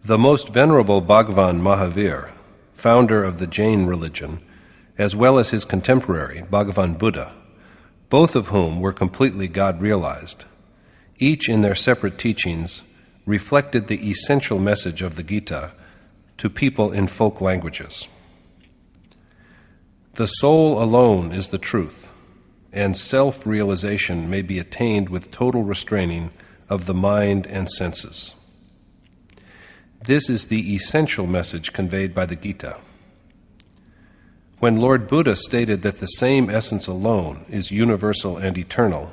The most venerable Bhagwan Mahavir, founder of the Jain religion, as well as his contemporary, Bhagwan Buddha, both of whom were completely God-realized, each in their separate teachings reflected the essential message of the Gita to people in folk languages. The soul alone is the truth, and self-realization may be attained with total restraining of the mind and senses. This is the essential message conveyed by the Gita. When Lord Buddha stated that the same essence alone is universal and eternal,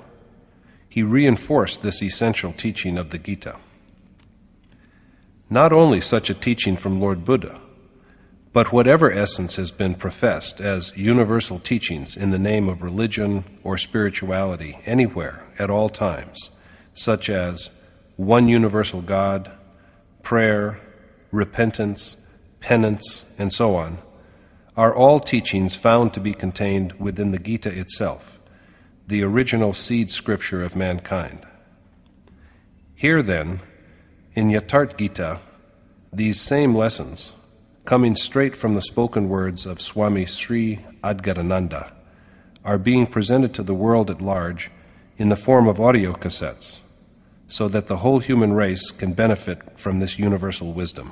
he reinforced this essential teaching of the Gita. Not only such a teaching from Lord Buddha, but whatever essence has been professed as universal teachings in the name of religion or spirituality anywhere at all times, such as one universal God, prayer, repentance, penance, and so on, are all teachings found to be contained within the Gita itself, the original seed scripture of mankind. Here then, in Yatharth Gita, these same lessons, coming straight from the spoken words of Swami Sri Adgarananda, are being presented to the world at large in the form of audio cassettes, so that the whole human race can benefit from this universal wisdom.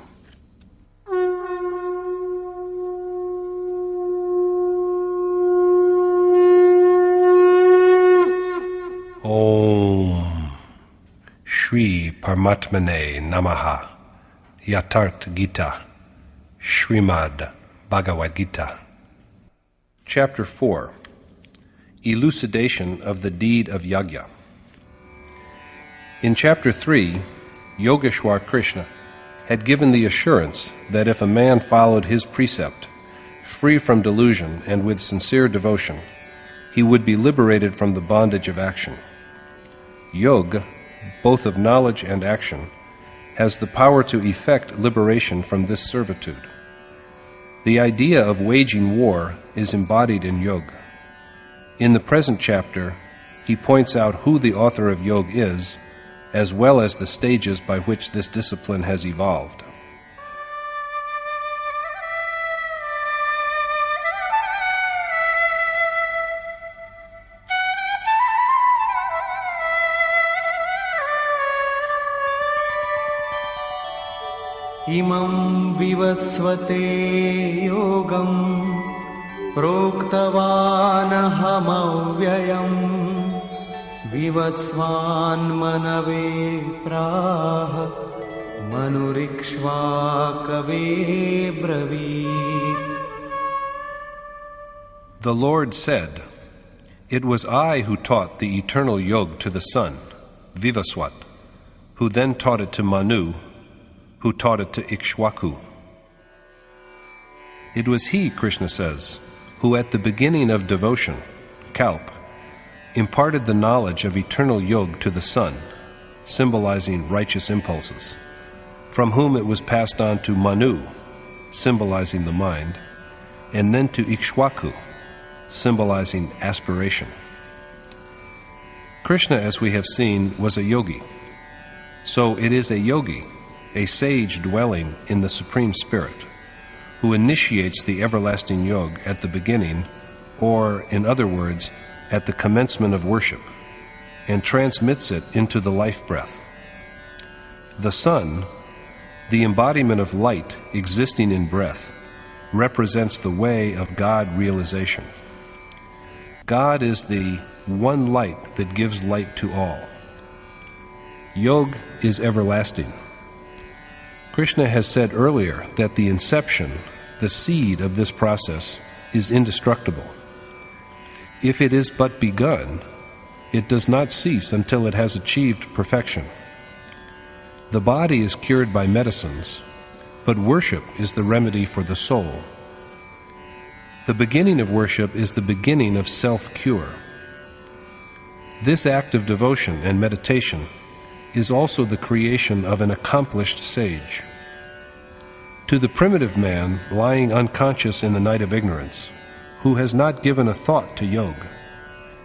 Om Shri Paramatmane Namaha. Yatharth Gita, Srimad Bhagwat Geeta. Chapter 4. Elucidation of the deed of Yajna. In Chapter 3, Yogeshwar Krishna had given the assurance that if a man followed his precept, free from delusion and with sincere devotion, he would be liberated from the bondage of action. Yoga, both of knowledge and action, has the power to effect liberation from this servitude. The idea of waging war is embodied in yoga. In the present chapter, he points out who the author of yoga is, as well as the stages by which this discipline has evolved. Imam vivasvate yogam proktavanaham avyayam vivasvan manave praha manurikshvakave bravit. The Lord said, "It was I who taught the eternal yoga to the sun, Vivaswat, who then taught it to Manu, who taught it to Ikshwaku." It was he, Krishna says, who at the beginning of devotion, Kalp, imparted the knowledge of eternal yoga to the sun, symbolizing righteous impulses, from whom it was passed on to Manu, symbolizing the mind, and then to Ikshwaku, symbolizing aspiration. Krishna, as we have seen, was a yogi. So it is a yogi, a sage dwelling in the Supreme Spirit, who initiates the everlasting yoga at the beginning, or, in other words, at the commencement of worship, and transmits it into the life breath. The sun, the embodiment of light existing in breath, represents the way of God realization. God is the one light that gives light to all. Yoga is everlasting. Krishna has said earlier that the inception, the seed of this process, is indestructible. If it is but begun, it does not cease until it has achieved perfection. The body is cured by medicines, but worship is the remedy for the soul. The beginning of worship is the beginning of self-cure. This act of devotion and meditation is also the creation of an accomplished sage. To the primitive man lying unconscious in the night of ignorance, who has not given a thought to yoga,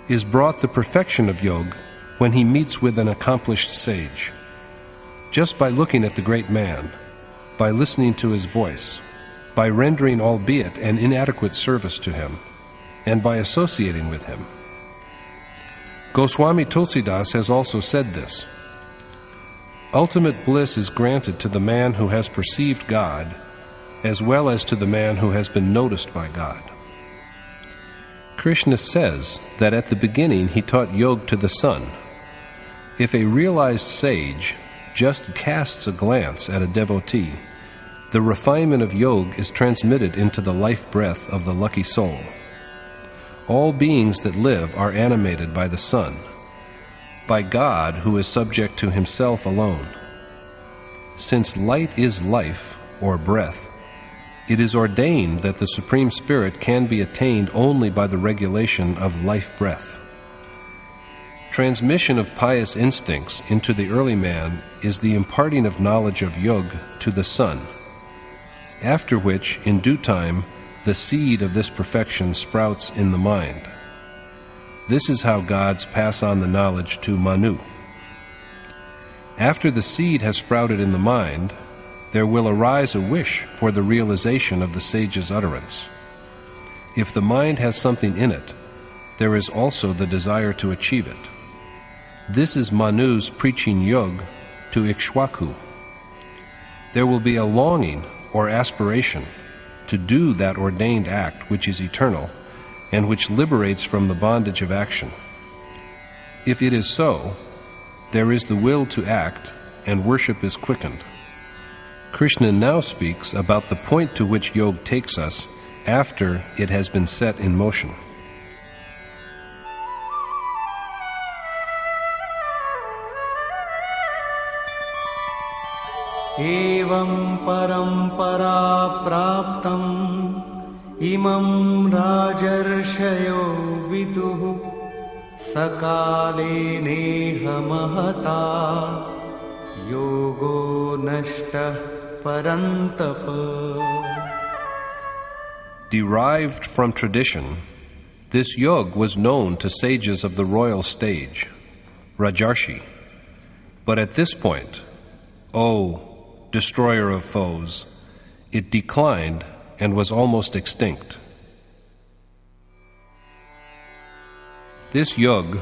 is brought the perfection of yoga when he meets with an accomplished sage. Just by looking at the great man, by listening to his voice, by rendering albeit an inadequate service to him, and by associating with him. Goswami Tulsidas has also said this: ultimate bliss is granted to the man who has perceived God, as well as to the man who has been noticed by God. Krishna says that at the beginning he taught yoga to the sun. If a realized sage just casts a glance at a devotee, the refinement of yoga is transmitted into the life breath of the lucky soul. All beings that live are animated by the sun, by God who is subject to himself alone. Since light is life, or breath, it is ordained that the Supreme Spirit can be attained only by the regulation of life breath. Transmission of pious instincts into the early man is the imparting of knowledge of yoga to the sun, after which, in due time, the seed of this perfection sprouts in the mind. This is how gods pass on the knowledge to Manu. After the seed has sprouted in the mind, there will arise a wish for the realization of the sage's utterance. If the mind has something in it, there is also the desire to achieve it. This is Manu's preaching yoga to Ikshwaku. There will be a longing or aspiration to do that ordained act which is eternal and which liberates from the bondage of action. If it is so, there is the will to act, and worship is quickened. Krishna now speaks about the point to which yoga takes us after it has been set in motion. Evam parampara praptam imam rajarshayo viduh sakale neha mahata yogo nashtah parantapa. Derived from tradition, this yoga was known to sages of the royal stage, Rajarshi. But at this point, O destroyer of foes, it declined and was almost extinct. This yoga,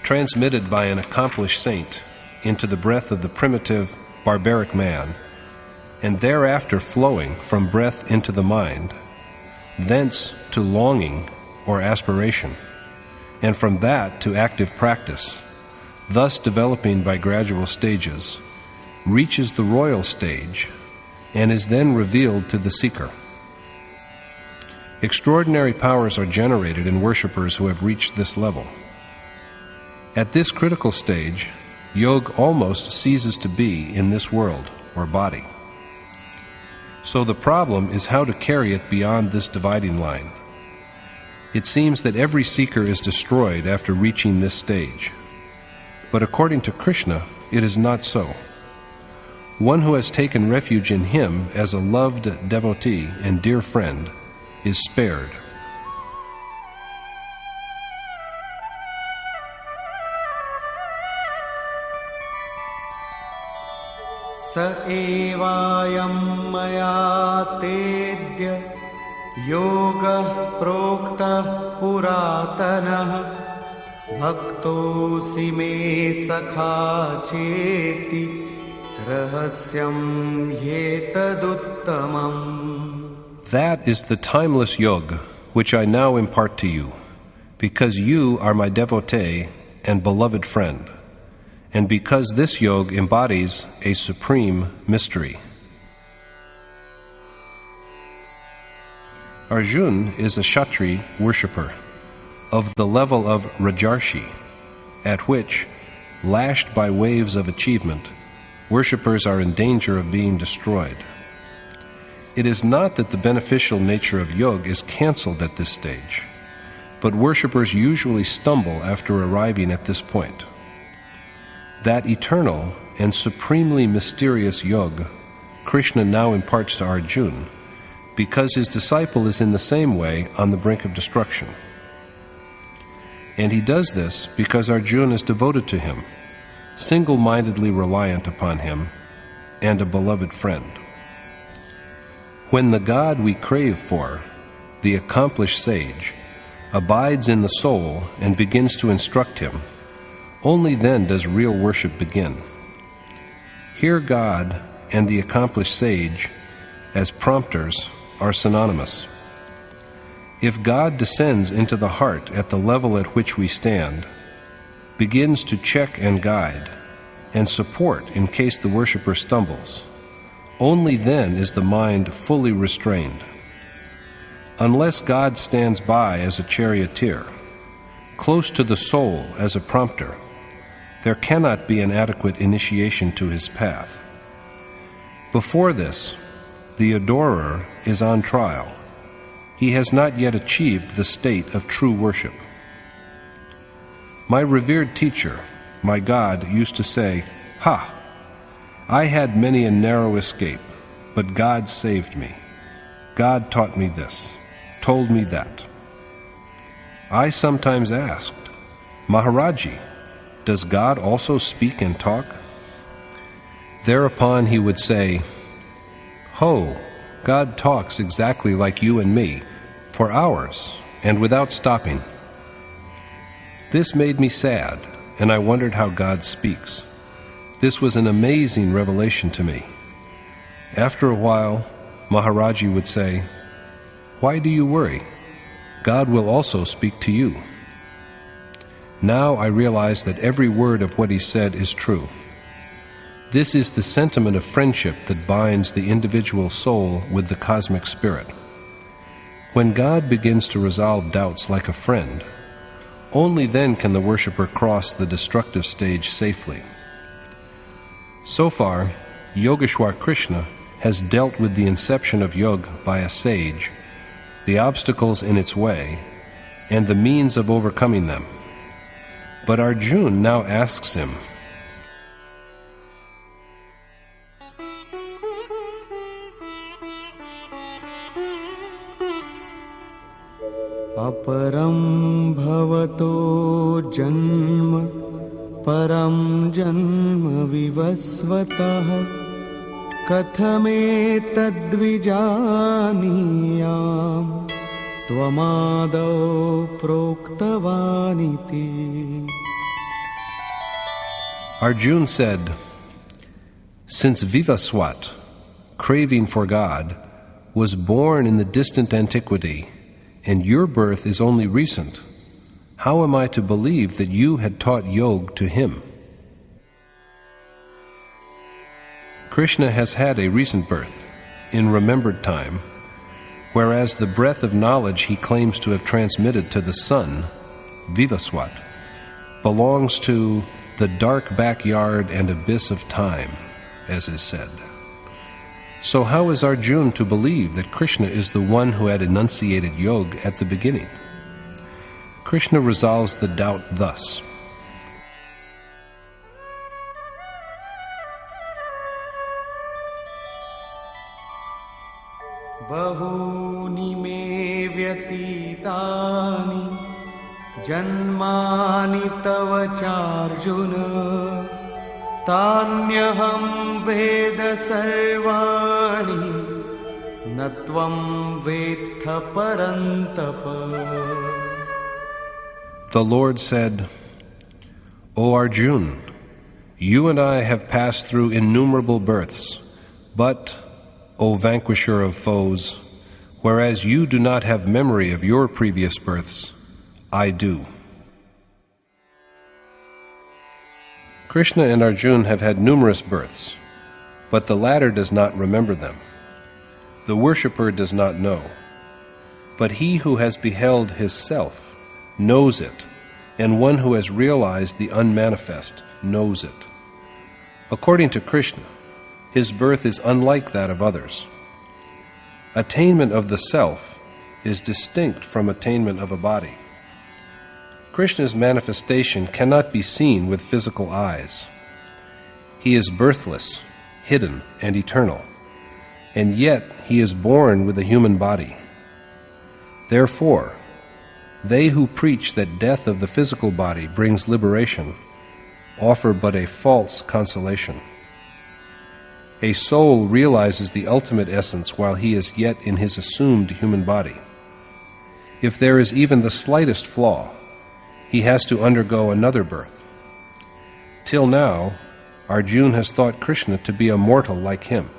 transmitted by an accomplished saint into the breath of the primitive, barbaric man, and thereafter flowing from breath into the mind, thence to longing or aspiration, and from that to active practice, thus developing by gradual stages, reaches the royal stage and is then revealed to the seeker. Extraordinary powers are generated in worshippers who have reached this level. At this critical stage, yoga almost ceases to be in this world or body. So the problem is how to carry it beyond this dividing line. It seems that every seeker is destroyed after reaching this stage. But according to Krishna, it is not so. One who has taken refuge in him as a loved devotee and dear friend is spared. Sa evayam maya tedya yoga prokta puratanah bhaktosi me sakha cheti rahasyam yetaduttamam. That is the timeless yoga which I now impart to you, because you are my devotee and beloved friend, and because this yoga embodies a supreme mystery. Arjuna is a Kshatri worshipper of the level of Rajarshi, at which, lashed by waves of achievement, worshippers are in danger of being destroyed. It is not that the beneficial nature of yoga is cancelled at this stage, but worshippers usually stumble after arriving at this point. That eternal and supremely mysterious yoga Krishna now imparts to Arjuna, because his disciple is in the same way on the brink of destruction. And he does this because Arjuna is devoted to him, single-mindedly reliant upon him, and a beloved friend. When the God we crave for, the accomplished sage, abides in the soul and begins to instruct him, only then does real worship begin. Here God and the accomplished sage, as prompters, are synonymous. If God descends into the heart at the level at which we stand, begins to check and guide, and support in case the worshipper stumbles, only then is the mind fully restrained. Unless God stands by as a charioteer, close to the soul as a prompter, there cannot be an adequate initiation to his path. Before this, the adorer is on trial. He has not yet achieved the state of true worship. My revered teacher, my God, used to say, "Ha! I had many a narrow escape, but God saved me. God taught me this, told me that." I sometimes asked, "Maharaji, does God also speak and talk?" Thereupon he would say, "Ho, God talks exactly like you and me, for hours, and without stopping." This made me sad, and I wondered how God speaks. This was an amazing revelation to me. After a while, Maharaji would say, "Why do you worry? God will also speak to you." Now I realize that every word of what he said is true. This is the sentiment of friendship that binds the individual soul with the cosmic spirit. When God begins to resolve doubts like a friend, only then can the worshipper cross the destructive stage safely. So far, Yogeshwar Krishna has dealt with the inception of yoga by a sage, the obstacles in its way, and the means of overcoming them. But Arjuna now asks him, Aparam bhavato janma param janma vivasvatah kathame tadvijaniyam tvamado proktavaniti. Arjuna said, "Since Vivaswat, craving for God, was born in the distant antiquity, and your birth is only recent, how am I to believe that you had taught yoga to him?" Krishna has had a recent birth, in remembered time, whereas the breath of knowledge he claims to have transmitted to the sun, Vivaswat, belongs to the dark backyard and abyss of time, as is said. So how is Arjuna to believe that Krishna is the one who had enunciated yoga at the beginning? Krishna resolves the doubt thus. Bahuni me vyatitani janmani tava charjuna tanyaham veda sarvani natvam vetha parantapa. The Lord said, "O Arjuna, you and I have passed through innumerable births, but, O vanquisher of foes, whereas you do not have memory of your previous births, I do." Krishna and Arjuna have had numerous births, but the latter does not remember them. The worshipper does not know, but he who has beheld his self knows it, and one who has realized the unmanifest knows it. According to Krishna, his birth is unlike that of others. Attainment of the self is distinct from attainment of a body. Krishna's manifestation cannot be seen with physical eyes. He is birthless, hidden, and eternal, and yet he is born with a human body. Therefore, they who preach that death of the physical body brings liberation offer but a false consolation. A soul realizes the ultimate essence while he is yet in his assumed human body. If there is even the slightest flaw, he has to undergo another birth. Till now, Arjuna has thought Krishna to be a mortal like him.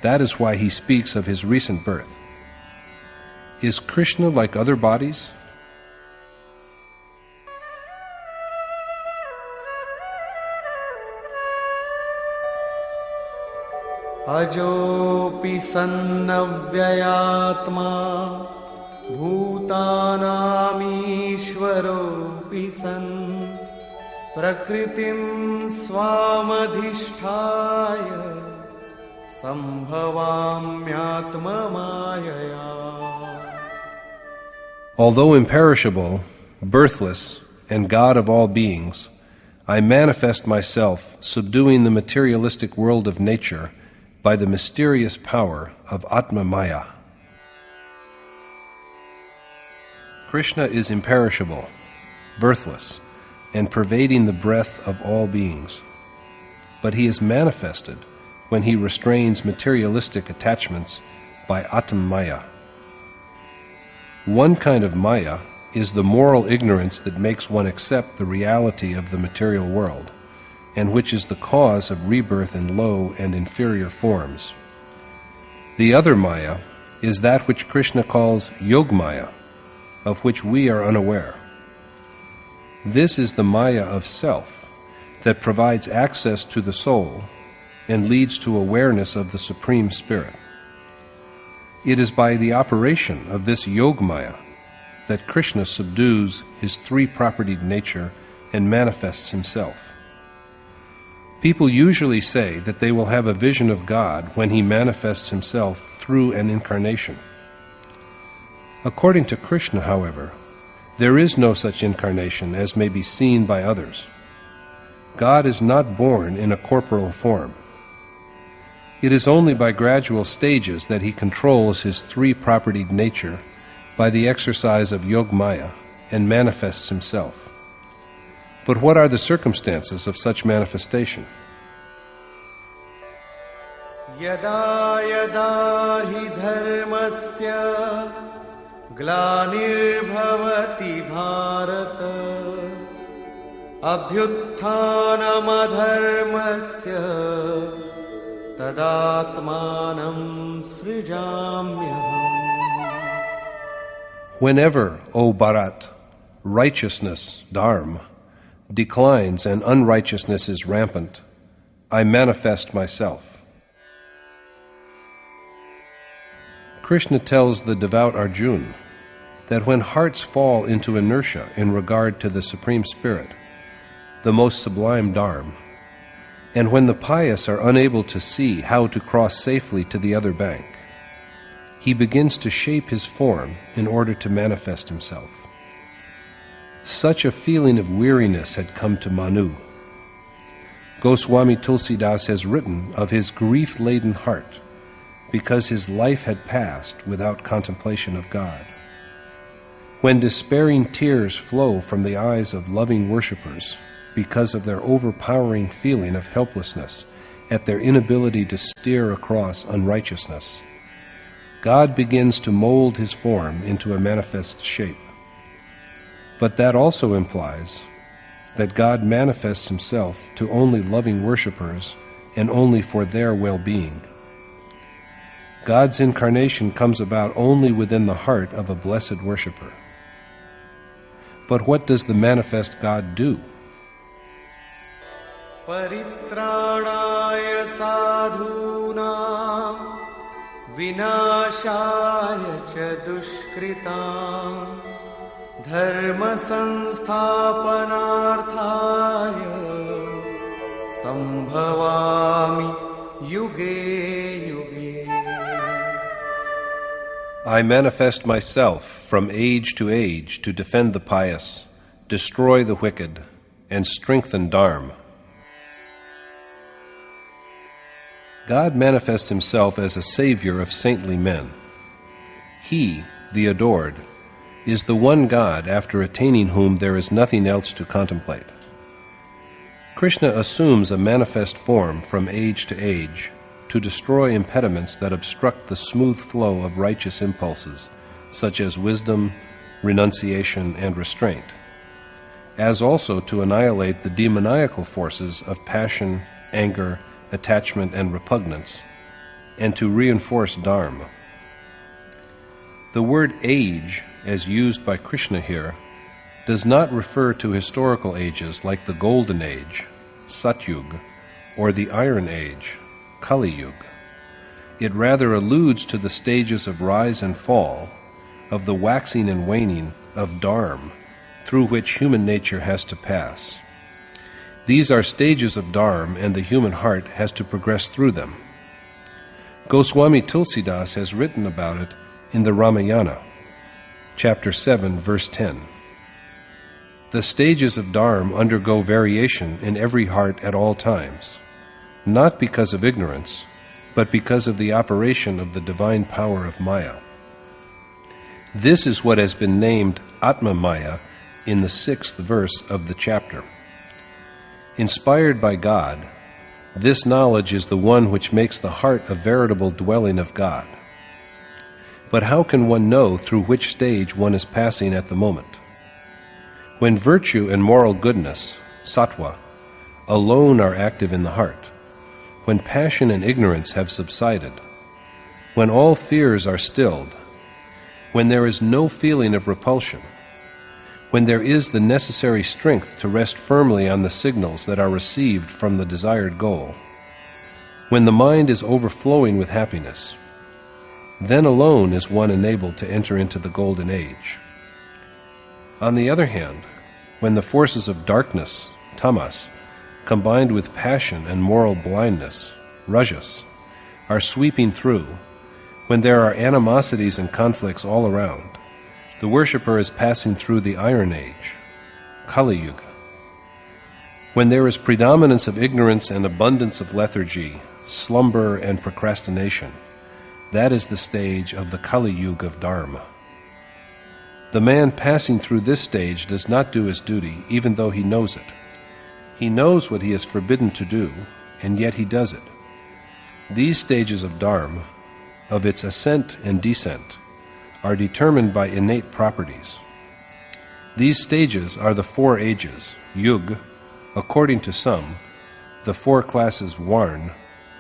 That is why he speaks of his recent birth. Is Krishna like other bodies? अजोऽपि सन्नव्ययात्मा भूतानामीश्वरोऽपि सन् प्रकृतिं स्वामधिष्ठाय सम्भवाम्यात्ममायया. Although imperishable, birthless, and God of all beings, I manifest myself, subduing the materialistic world of nature by the mysterious power of Atma Maya. Krishna is imperishable, birthless, and pervading the breath of all beings. But he is manifested when he restrains materialistic attachments by Atma Maya. One kind of Maya is the moral ignorance that makes one accept the reality of the material world, and which is the cause of rebirth in low and inferior forms. The other Maya is that which Krishna calls Yogmaya, of which we are unaware. This is the Maya of self that provides access to the soul and leads to awareness of the Supreme Spirit. It is by the operation of this Yogmaya that Krishna subdues his three-propertied nature and manifests himself. People usually say that they will have a vision of God when he manifests himself through an incarnation. According to Krishna, however, there is no such incarnation as may be seen by others. God is not born in a corporal form. It is only by gradual stages that he controls his three-propertied nature by the exercise of Yogmaya and manifests himself. But what are the circumstances of such manifestation? यदा यदा हि धर्मस्य ग्लानिर्भवति Bharat अभ्युत्थानमधर्मस्य तदात्मानं सृजाम्यहम्. Whenever, O Bharat, righteousness, dharma, declines and unrighteousness is rampant, I manifest myself. Krishna tells the devout Arjuna that when hearts fall into inertia in regard to the Supreme Spirit, the most sublime Dharma, and when the pious are unable to see how to cross safely to the other bank, he begins to shape his form in order to manifest himself. Such a feeling of weariness had come to Manu. Goswami Tulsidas has written of his grief-laden heart because his life had passed without contemplation of God. When despairing tears flow from the eyes of loving worshippers because of their overpowering feeling of helplessness at their inability to steer across unrighteousness, God begins to mold his form into a manifest shape. But that also implies that God manifests himself to only loving worshippers and only for their well-being. God's incarnation comes about only within the heart of a blessed worshipper. But what does the manifest God do? परित्राणाय साधूनां विनाशाय च दुष्कृतां धर्म संस्थापनार्थाय संभवामि युगे युगे. I manifest myself from age to defend the pious, destroy the wicked, and strengthen Dharma. God manifests himself as a savior of saintly men. He, the adored, is the one God after attaining whom there is nothing else to contemplate. Krishna assumes a manifest form from age to age to destroy impediments that obstruct the smooth flow of righteous impulses, such as wisdom, renunciation, and restraint, as also to annihilate the demoniacal forces of passion, anger, attachment, and repugnance, and to reinforce dharma. The word age, as used by Krishna here, does not refer to historical ages like the Golden Age, Satyug, or the Iron Age, Kali Yuga. It rather alludes to the stages of rise and fall, of the waxing and waning of dharma, through which human nature has to pass. These are stages of dharma, and the human heart has to progress through them. Goswami Tulsidas has written about it in the Ramayana, chapter 7, verse 10. The stages of dharma undergo variation in every heart at all times, not because of ignorance, but because of the operation of the divine power of Maya. This is what has been named Atma Maya in the 6th verse of the chapter. Inspired by God, this knowledge is the one which makes the heart a veritable dwelling of God. But how can one know through which stage one is passing at the moment? When virtue and moral goodness, sattva, alone are active in the heart, when passion and ignorance have subsided, when all fears are stilled, when there is no feeling of repulsion, when there is the necessary strength to rest firmly on the signals that are received from the desired goal, when the mind is overflowing with happiness, then alone is one enabled to enter into the Golden Age. On the other hand, when the forces of darkness, tamas, combined with passion and moral blindness, rajas, are sweeping through, when there are animosities and conflicts all around, the worshipper is passing through the Iron Age, Kali Yuga. When there is predominance of ignorance and abundance of lethargy, slumber and procrastination, that is the stage of the Kali Yuga of Dharma. The man passing through this stage does not do his duty, even though he knows it. He knows what he is forbidden to do, and yet he does it. These stages of Dharma, of its ascent and descent, are determined by innate properties. These stages are the 4 ages, Yug, according to some, the 4 classes Varn,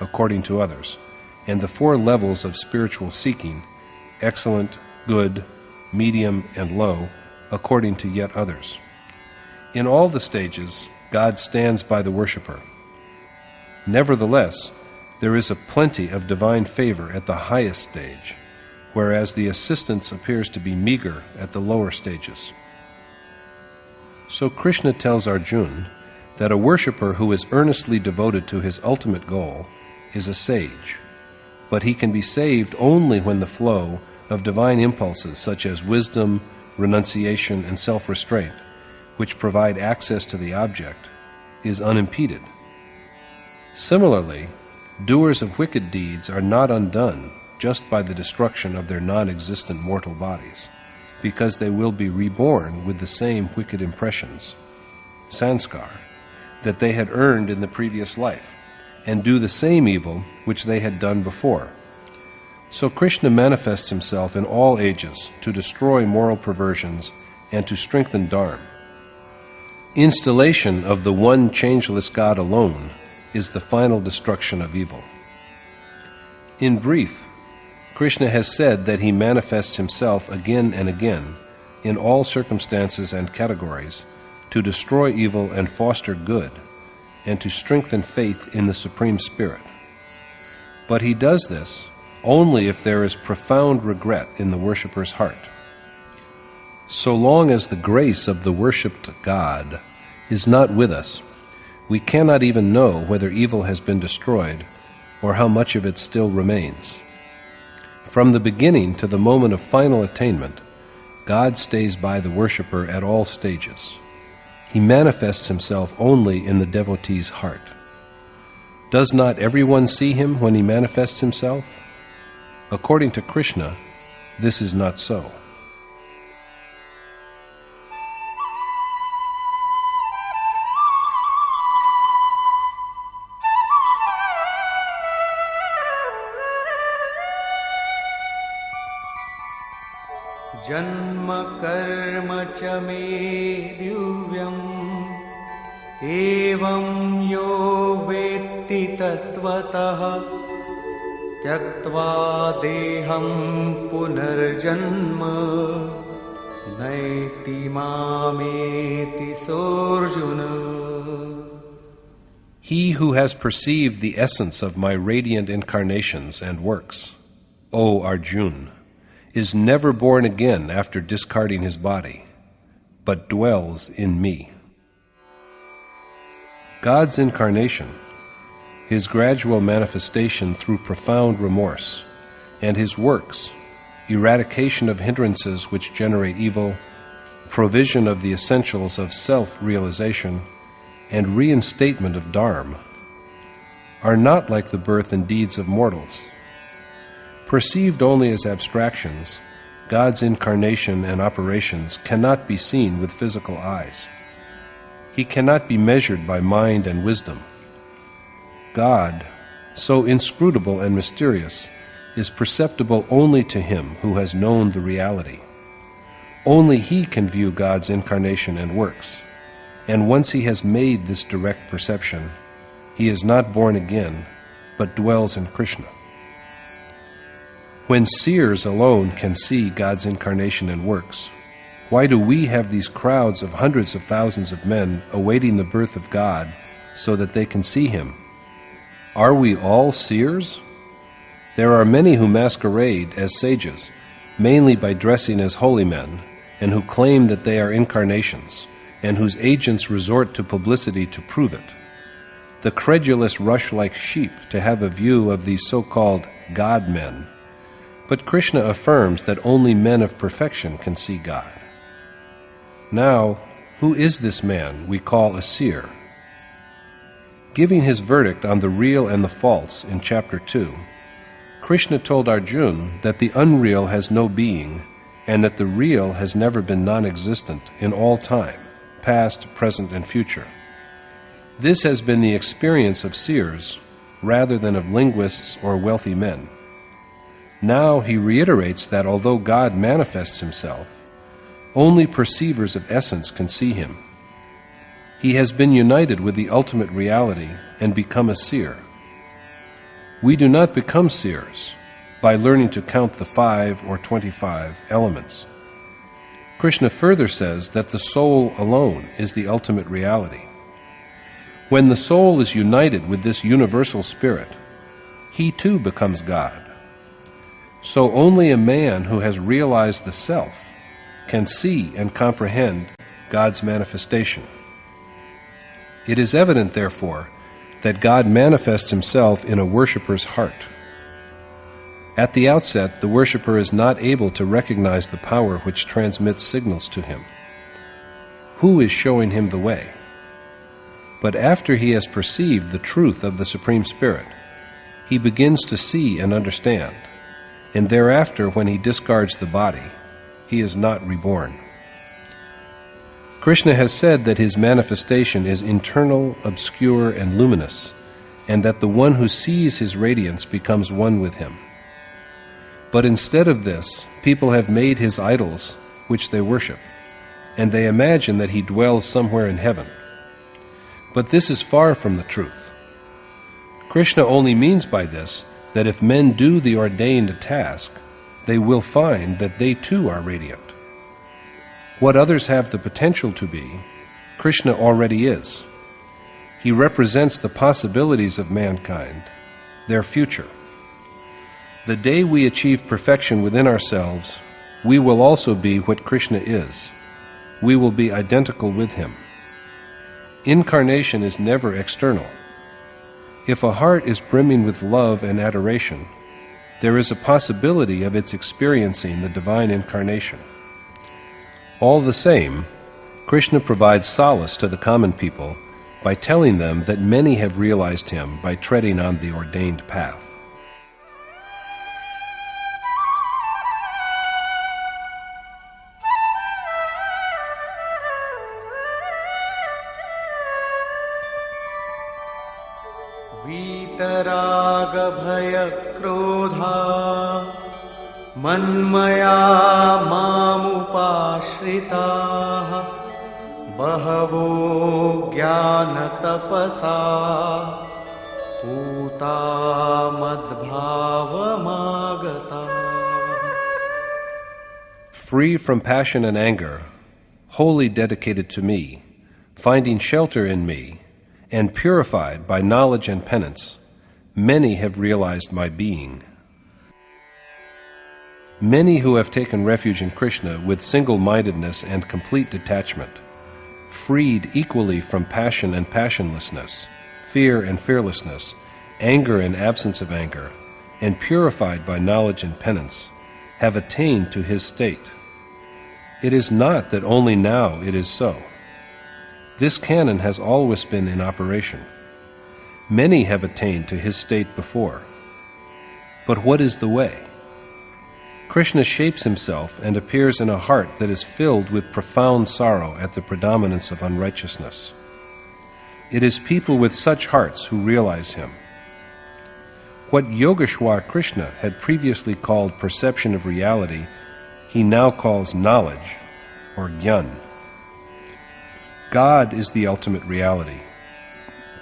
according to others, and the 4 levels of spiritual seeking, excellent, good, medium, and low, according to yet others. In all the stages, God stands by the worshipper. Nevertheless, there is a plenty of divine favor at the highest stage, whereas the assistance appears to be meager at the lower stages. So Krishna tells Arjuna that a worshipper who is earnestly devoted to his ultimate goal is a sage, but he can be saved only when the flow of divine impulses such as wisdom, renunciation, and self-restraint, which provide access to the object, is unimpeded. Similarly, doers of wicked deeds are not undone just by the destruction of their non-existent mortal bodies, because they will be reborn with the same wicked impressions, sanskar, that they had earned in the previous life, and do the same evil which they had done before. So Krishna manifests himself in all ages to destroy moral perversions and to strengthen dharma. Installation of the one changeless God alone is the final destruction of evil. In brief, Krishna has said that he manifests himself again and again in all circumstances and categories to destroy evil and foster good, and to strengthen faith in the Supreme Spirit. But he does this only if there is profound regret in the worshipper's heart. So long as the grace of the worshipped God is not with us, we cannot even know whether evil has been destroyed or how much of it still remains. From the beginning to the moment of final attainment, God stays by the worshipper at all stages. He manifests himself only in the devotee's heart. Does not everyone see him when he manifests himself? According to Krishna, this is not so. जन्म कर्म च मे दिव्यम् एवं यो वेत्ति तत्त्वतः त्यक्त्वा देहं पुनर्जन्म नैति मामेति सोऽर्जुन. He who has perceived the essence of my radiant incarnations and works, O Arjun, is never born again after discarding his body, but dwells in me. God's incarnation, his gradual manifestation through profound remorse, and his works, eradication of hindrances which generate evil, provision of the essentials of self-realization, and reinstatement of dharma, are not like the birth and deeds of mortals. Perceived only as abstractions, God's incarnation and operations cannot be seen with physical eyes. He cannot be measured by mind and wisdom. God, so inscrutable and mysterious, is perceptible only to him who has known the reality. Only he can view God's incarnation and works, and once he has made this direct perception, he is not born again, but dwells in Krishna. When seers alone can see God's incarnation and works, why do we have these crowds of hundreds of thousands of men awaiting the birth of God so that they can see him? Are we all seers? There are many who masquerade as sages, mainly by dressing as holy men, and who claim that they are incarnations, and whose agents resort to publicity to prove it. The credulous rush like sheep to have a view of these so-called God-men, but Krishna affirms that only men of perfection can see God. Now, who is this man we call a seer? Giving his verdict on the real and the false in chapter 2, Krishna told Arjuna that the unreal has no being, and that the real has never been non-existent in all time, past, present, and future. This has been the experience of seers, rather than of linguists or wealthy men. Now he reiterates that although God manifests himself, only perceivers of essence can see him. He has been united with the ultimate reality and become a seer. We do not become seers by learning to count the 5 or 25 elements. Krishna further says that the soul alone is the ultimate reality. When the soul is united with this universal spirit, he too becomes God. So only a man who has realized the self can see and comprehend God's manifestation. It is evident, therefore, that God manifests himself in a worshipper's heart. At the outset, the worshipper is not able to recognize the power which transmits signals to him. Who is showing him the way? But after he has perceived the truth of the Supreme Spirit, he begins to see and understand, and thereafter, when he discards the body, he is not reborn. Krishna has said that his manifestation is internal, obscure, and luminous, and that the one who sees his radiance becomes one with him. But instead of this, people have made his idols, which they worship, and they imagine that he dwells somewhere in heaven. But this is far from the truth. Krishna only means by this that if men do the ordained task, they will find that they too are radiant. What others have the potential to be, Krishna already is. He represents the possibilities of mankind, their future. The day we achieve perfection within ourselves, we will also be what Krishna is. We will be identical with him. Incarnation is never external. If a heart is brimming with love and adoration, there is a possibility of its experiencing the divine incarnation. All the same, Krishna provides solace to the common people by telling them that many have realized him by treading on the ordained path. वीतराग भय क्रोधा मन्मया मामुपाश्रिताः बहवो ज्ञानतपसा पूता मद्भावमागताः. Free from passion and anger, wholly dedicated to me, finding shelter in me, and purified by knowledge and penance, many have realized my being. Many who have taken refuge in Krishna with single-mindedness and complete detachment, freed equally from passion and passionlessness, fear and fearlessness, anger and absence of anger, and purified by knowledge and penance, have attained to his state. It is not that only now it is so. This canon has always been in operation. Many have attained to his state before. But what is the way? Krishna shapes himself and appears in a heart that is filled with profound sorrow at the predominance of unrighteousness. It is people with such hearts who realize him. What Yogeshwar Krishna had previously called perception of reality, he now calls knowledge, or jnana. God is the ultimate reality.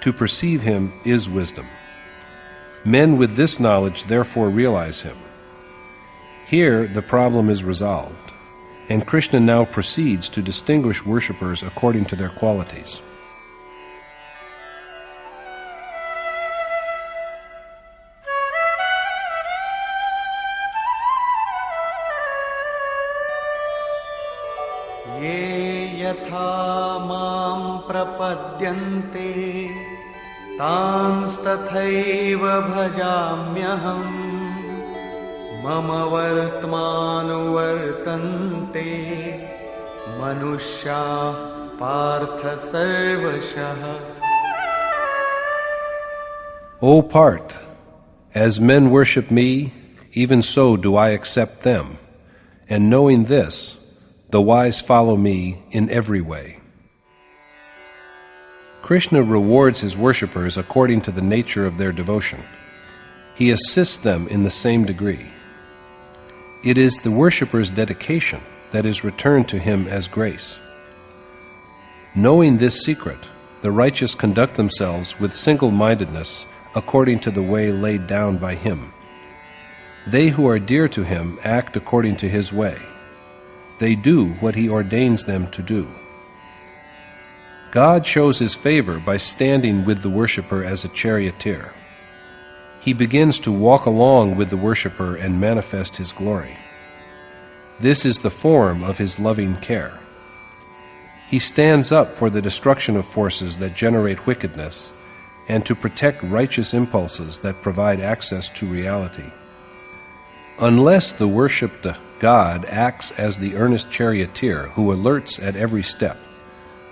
To perceive him is wisdom. Men with this knowledge therefore realize him. Here the problem is resolved, and Krishna now proceeds to distinguish worshippers according to their qualities. ये यथा मां प्रपद्यन्ते तांस्तथैव भजाम्यहम् मम वर्त्मानुवर्तन्ते मनुष्याः पार्थ सर्वशः. O Parth, as men worship me, even so do I accept them, and knowing this, the wise follow me in every way. Krishna rewards his worshippers according to the nature of their devotion. He assists them in the same degree. It is the worshipper's dedication that is returned to him as grace. Knowing this secret, the righteous conduct themselves with single-mindedness according to the way laid down by him. They who are dear to him act according to his way. They do what he ordains them to do. God shows his favor by standing with the worshipper as a charioteer. He begins to walk along with the worshipper and manifest his glory. This is the form of his loving care. He stands up for the destruction of forces that generate wickedness and to protect righteous impulses that provide access to reality. Unless the worshipped God acts as the earnest charioteer who alerts at every step,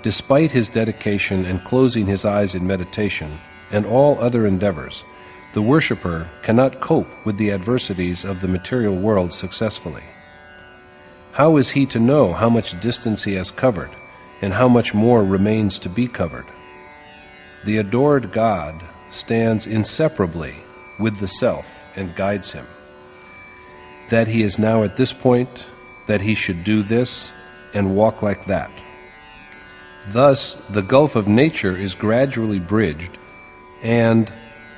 despite his dedication and closing his eyes in meditation and all other endeavors, the worshipper cannot cope with the adversities of the material world successfully. How is he to know how much distance he has covered and how much more remains to be covered? The adored God stands inseparably with the self and guides him. That he is now at this point, that he should do this and walk like that. Thus, the gulf of nature is gradually bridged, and,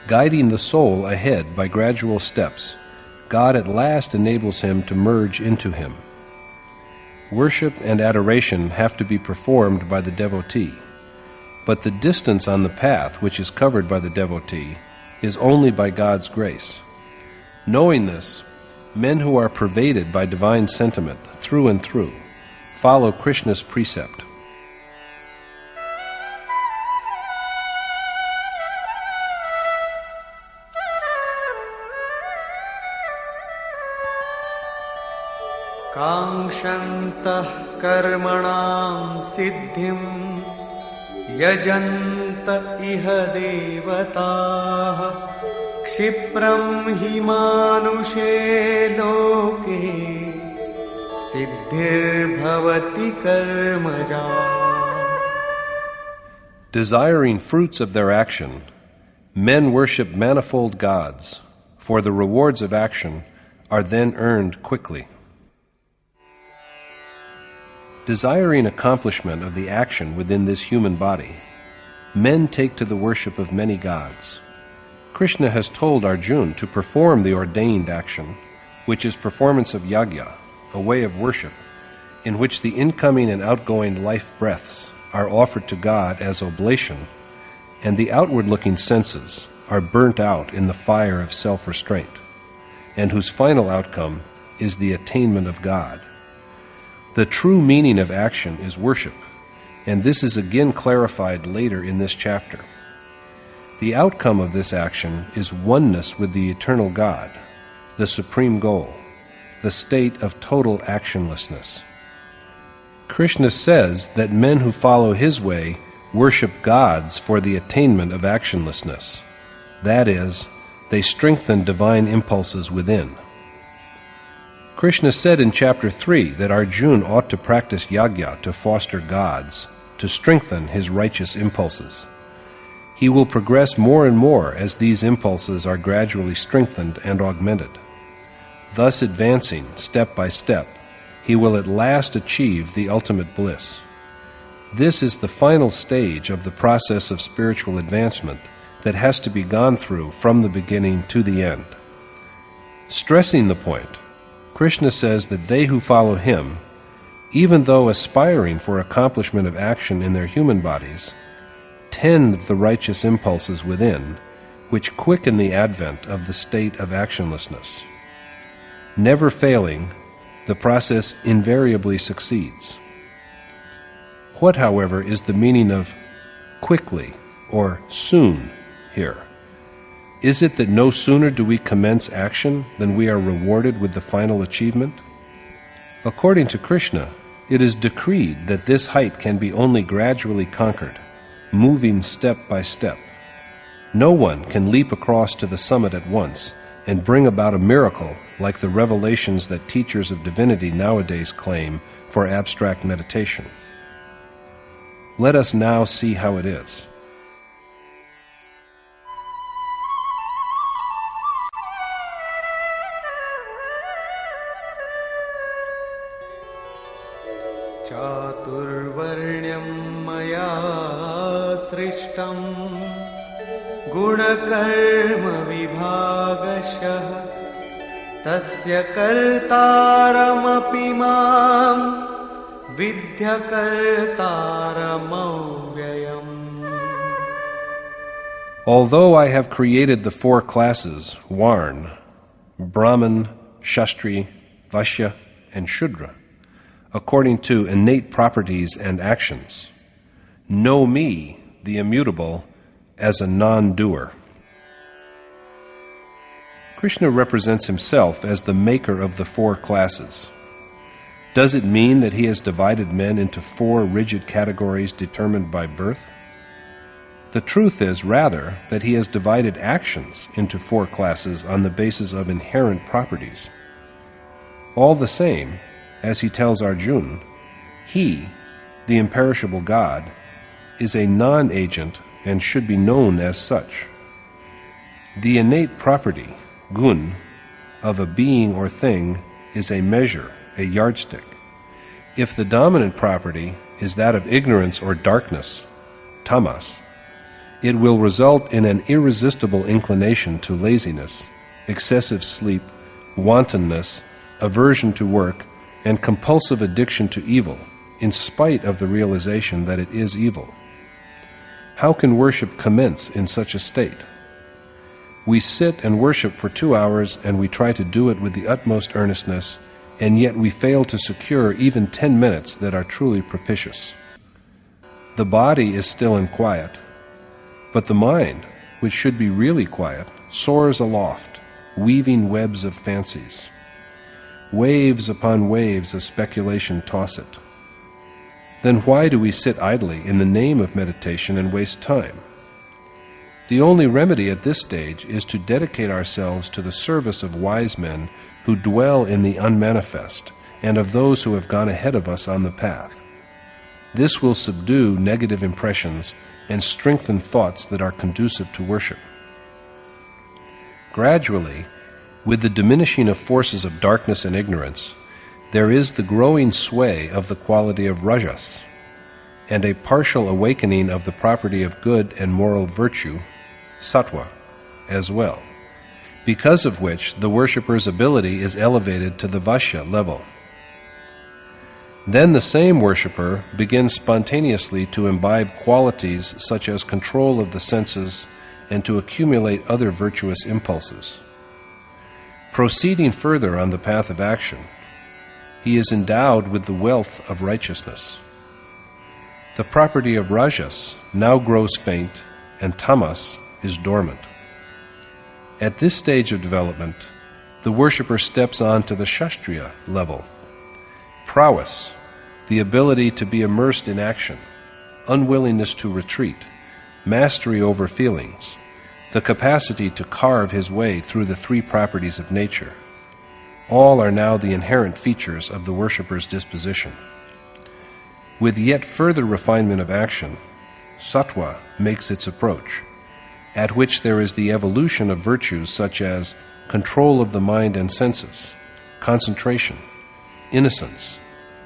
guiding the soul ahead by gradual steps, God at last enables him to merge into him. Worship and adoration have to be performed by the devotee, but the distance on the path which is covered by the devotee is only by God's grace. Knowing this, men who are pervaded by divine sentiment through and through follow Krishna's precept. काङ्क्षन्तः कर्मणां सिद्धिं यजन्त इह देवताः क्षिप्रं हि मानुषे लोके सिद्धिर्भवति कर्मजा. Desiring fruits of their action, men worship manifold gods, for the rewards of action are then earned quickly. Desiring accomplishment of the action within this human body, men take to the worship of many gods. Krishna has told Arjuna to perform the ordained action, which is performance of yagya, a way of worship, in which the incoming and outgoing life breaths are offered to God as oblation, and the outward-looking senses are burnt out in the fire of self-restraint, and whose final outcome is the attainment of God. The true meaning of action is worship, and this is again clarified later in this chapter. The outcome of this action is oneness with the eternal God, the supreme goal, the state of total actionlessness. Krishna says that men who follow his way worship gods for the attainment of actionlessness. That is, they strengthen divine impulses within. Krishna said in chapter 3 that Arjuna ought to practice yagya to foster gods, to strengthen his righteous impulses. He will progress more and more as these impulses are gradually strengthened and augmented. Thus advancing step by step, he will at last achieve the ultimate bliss. This is the final stage of the process of spiritual advancement that has to be gone through from the beginning to the end. Stressing the point, Krishna says that they who follow him, even though aspiring for accomplishment of action in their human bodies, tend the righteous impulses within, which quicken the advent of the state of actionlessness. Never failing, the process invariably succeeds. What, however, is the meaning of quickly or soon here? Is it that no sooner do we commence action than we are rewarded with the final achievement? According to Krishna, it is decreed that this height can be only gradually conquered, moving step by step. No one can leap across to the summit at once and bring about a miracle like the revelations that teachers of divinity nowadays claim for abstract meditation. Let us now see how it is. चातुर्वर्ण्यं मया सृष्टं गुणकर्मविभागशः तस्य कर्तारमपि मां विद्यकर्तारमव्ययम्. Although I have created the four classes, Varn, Brahman, Kshastri, Vaishya, and Shudra, according to innate properties and actions, know me, the immutable, as a non-doer. Krishna represents himself as the maker of the four classes. Does it mean that he has divided men into four rigid categories determined by birth? The truth is, rather, that he has divided actions into four classes on the basis of inherent properties. All the same, as he tells Arjuna, he, the imperishable God, is a non-agent and should be known as such. The innate property, gun, of a being or thing is a measure, a yardstick. If the dominant property is that of ignorance or darkness, tamas, it will result in an irresistible inclination to laziness, excessive sleep, wantonness, aversion to work, and compulsive addiction to evil, in spite of the realization that it is evil. How can worship commence in such a state? We sit and worship for 2 hours and we try to do it with the utmost earnestness, and yet we fail to secure even 10 minutes that are truly propitious. The body is still in quiet, but the mind, which should be really quiet, soars aloft, weaving webs of fancies. Waves upon waves of speculation toss it. Then why do we sit idly in the name of meditation and waste time? The only remedy at this stage is to dedicate ourselves to the service of wise men who dwell in the unmanifest and of those who have gone ahead of us on the path. This will subdue negative impressions and strengthen thoughts that are conducive to worship. Gradually, with the diminishing of forces of darkness and ignorance, there is the growing sway of the quality of rajas, and a partial awakening of the property of good and moral virtue, sattva, as well, because of which the worshipper's ability is elevated to the Vashya level. Then the same worshipper begins spontaneously to imbibe qualities such as control of the senses and to accumulate other virtuous impulses. Proceeding further on the path of action, he is endowed with the wealth of righteousness. The property of rajas now grows faint, and tamas is dormant. At this stage of development, the worshipper steps on to the Shastriya level. Prowess, the ability to be immersed in action, unwillingness to retreat, mastery over feelings, the capacity to carve his way through the three properties of nature, all are now the inherent features of the worshipper's disposition. With yet further refinement of action, sattva makes its approach, at which there is the evolution of virtues such as control of the mind and senses, concentration, innocence,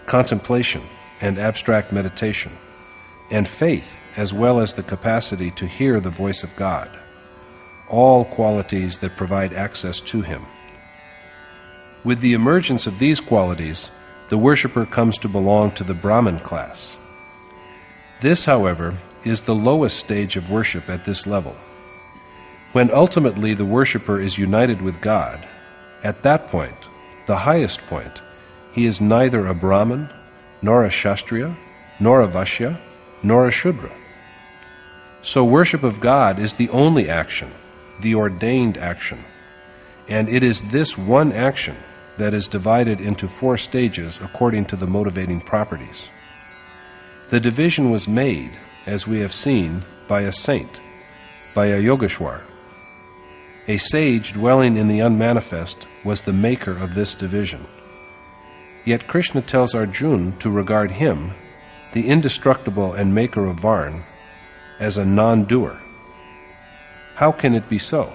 contemplation, and abstract meditation, and faith, as well as the capacity to hear the voice of God, all qualities that provide access to Him. With the emergence of these qualities, the worshipper comes to belong to the Brahmin class. This, however, is the lowest stage of worship at this level. When ultimately the worshipper is united with God, at that point, the highest point, he is neither a Brahmin, nor a Shastriya, nor a Vashya, nor a Shudra. So worship of God is the only action, the ordained action, and it is this one action that is divided into 4 stages according to the motivating properties. The division was made, as we have seen, by a saint, by a Yogeshwar. A sage dwelling in the unmanifest was the maker of this division. Yet Krishna tells Arjuna to regard him, the indestructible and maker of Varn, as a non-doer. How can it be so?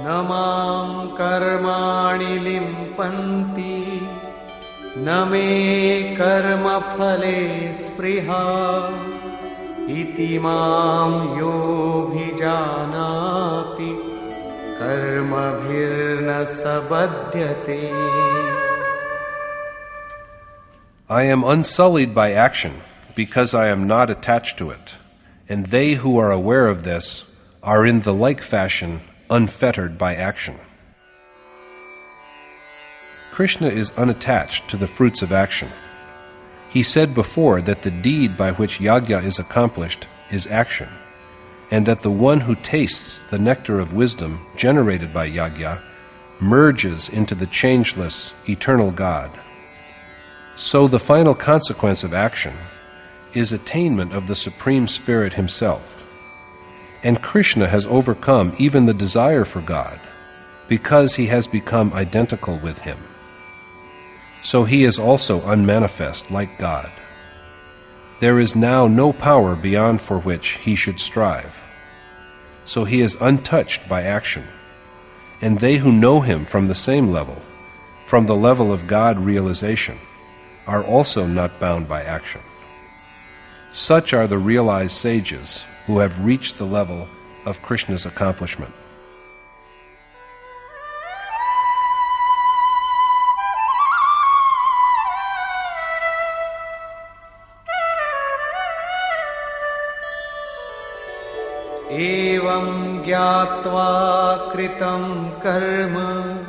Namam karmani limpanti, name karma phale spriha, iti mam yobhijanati, karma bhirna sabadhyate. I am unsullied by action because I am not attached to it, and they who are aware of this are in the like fashion unfettered by action. Krishna is unattached to the fruits of action. He said before that the deed by which yajna is accomplished is action, and that the one who tastes the nectar of wisdom generated by yajna merges into the changeless, eternal God. So the final consequence of action is attainment of the Supreme Spirit Himself. And Krishna has overcome even the desire for God, because He has become identical with Him. So He is also unmanifest like God. There is now no power beyond for which He should strive. So He is untouched by action, and they who know Him from the same level, from the level of God realization, are also not bound by action. Such are the realized sages who have reached the level of Krishna's accomplishment. Evam gyatva kritam karma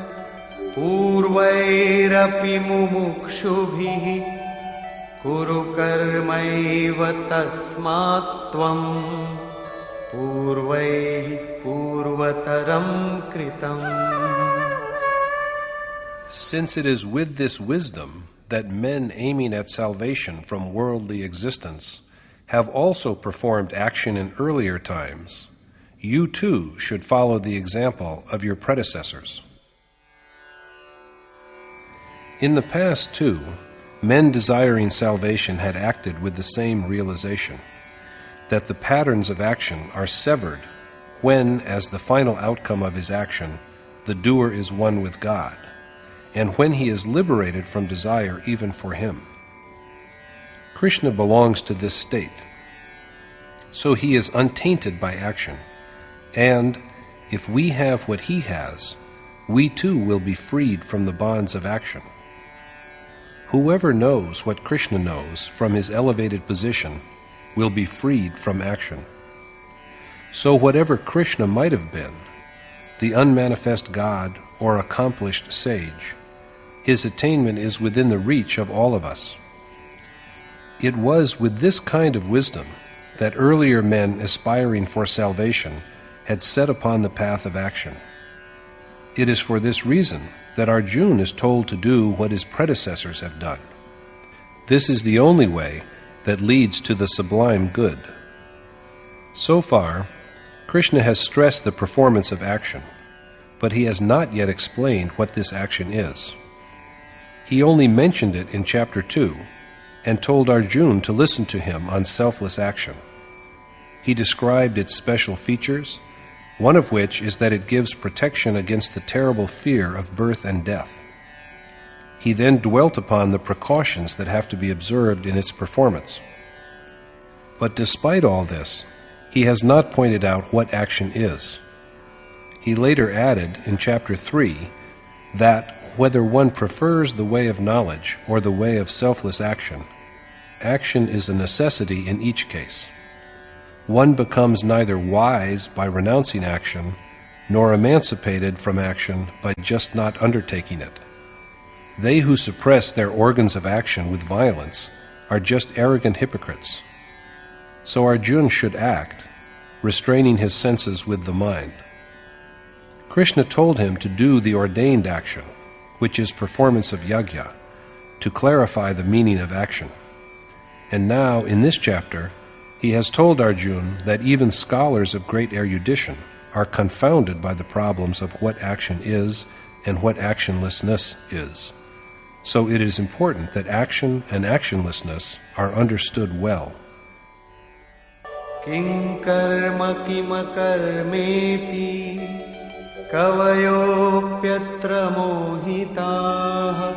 purvairapi mumukshubhi kuru karmaiva tasmat tvam purvaihi purvataram kritam. Since it is with this wisdom that men aiming at salvation from worldly existence have also performed action in earlier times, you too should follow the example of your predecessors. In the past, too, men desiring salvation had acted with the same realization, that the patterns of action are severed when, as the final outcome of his action, the doer is one with God, and when he is liberated from desire even for him. Krishna belongs to this state, so he is untainted by action, and if we have what he has, we too will be freed from the bonds of action. Whoever knows what Krishna knows from his elevated position will be freed from action. So whatever Krishna might have been, the unmanifest God or accomplished sage, his attainment is within the reach of all of us. It was with this kind of wisdom that earlier men aspiring for salvation had set upon the path of action. It is for this reason that Arjuna is told to do what his predecessors have done. This is the only way that leads to the sublime good. So far, Krishna has stressed the performance of action, but he has not yet explained what this action is. He only mentioned it in chapter 2 and told Arjuna to listen to him on selfless action. He described its special features, one of which is that it gives protection against the terrible fear of birth and death. He then dwelt upon the precautions that have to be observed in its performance. But despite all this, he has not pointed out what action is. He later added in chapter 3 that whether one prefers the way of knowledge or the way of selfless action, action is a necessity in each case. One becomes neither wise by renouncing action, nor emancipated from action by just not undertaking it. They who suppress their organs of action with violence are just arrogant hypocrites. So Arjuna should act, restraining his senses with the mind. Krishna told him to do the ordained action, which is performance of yajna, to clarify the meaning of action. And now, in this chapter, he has told Arjuna that even scholars of great erudition are confounded by the problems of what action is and what actionlessness is. So it is important that action and actionlessness are understood well. Kim karma kima karmeti kavayopyatra mohitaha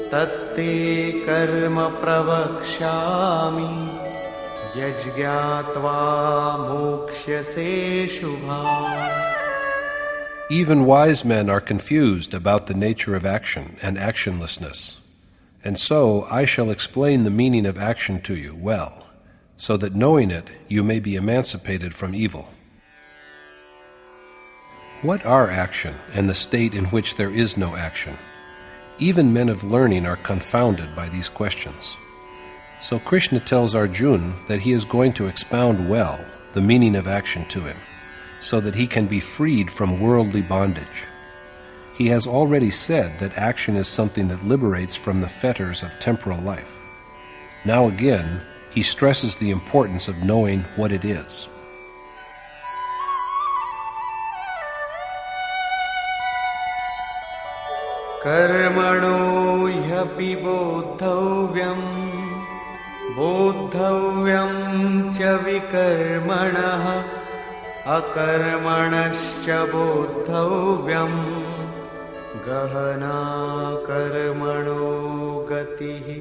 tatte karma pravakshami yajgyatva mokshase shubha. Even wise men are confused about the nature of action and actionlessness, and so I shall explain the meaning of action to you well, so that knowing it you may be emancipated from evil. What are action and the state in which there is no action? Even men of learning are confounded by these questions. So Krishna tells Arjuna that he is going to expound well the meaning of action to him, so that he can be freed from worldly bondage. He has already said that action is something that liberates from the fetters of temporal life. Now again, he stresses the importance of knowing what it is. Karmano hyapi bodhavyam bodhavyam cha vikarmanah akarmanascha bodhavyam gahana karmano gatihi.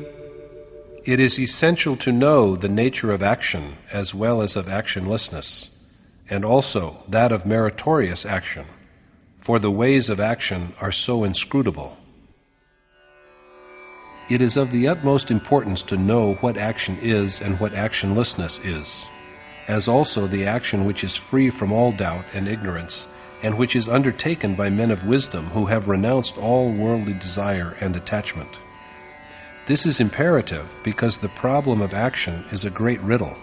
It is essential to know the nature of action as well as of actionlessness, and also that of meritorious action, for the ways of action are so inscrutable. It is of the utmost importance to know what action is and what actionlessness is, as also the action which is free from all doubt and ignorance, and which is undertaken by men of wisdom who have renounced all worldly desire and attachment. This is imperative because the problem of action is a great riddle.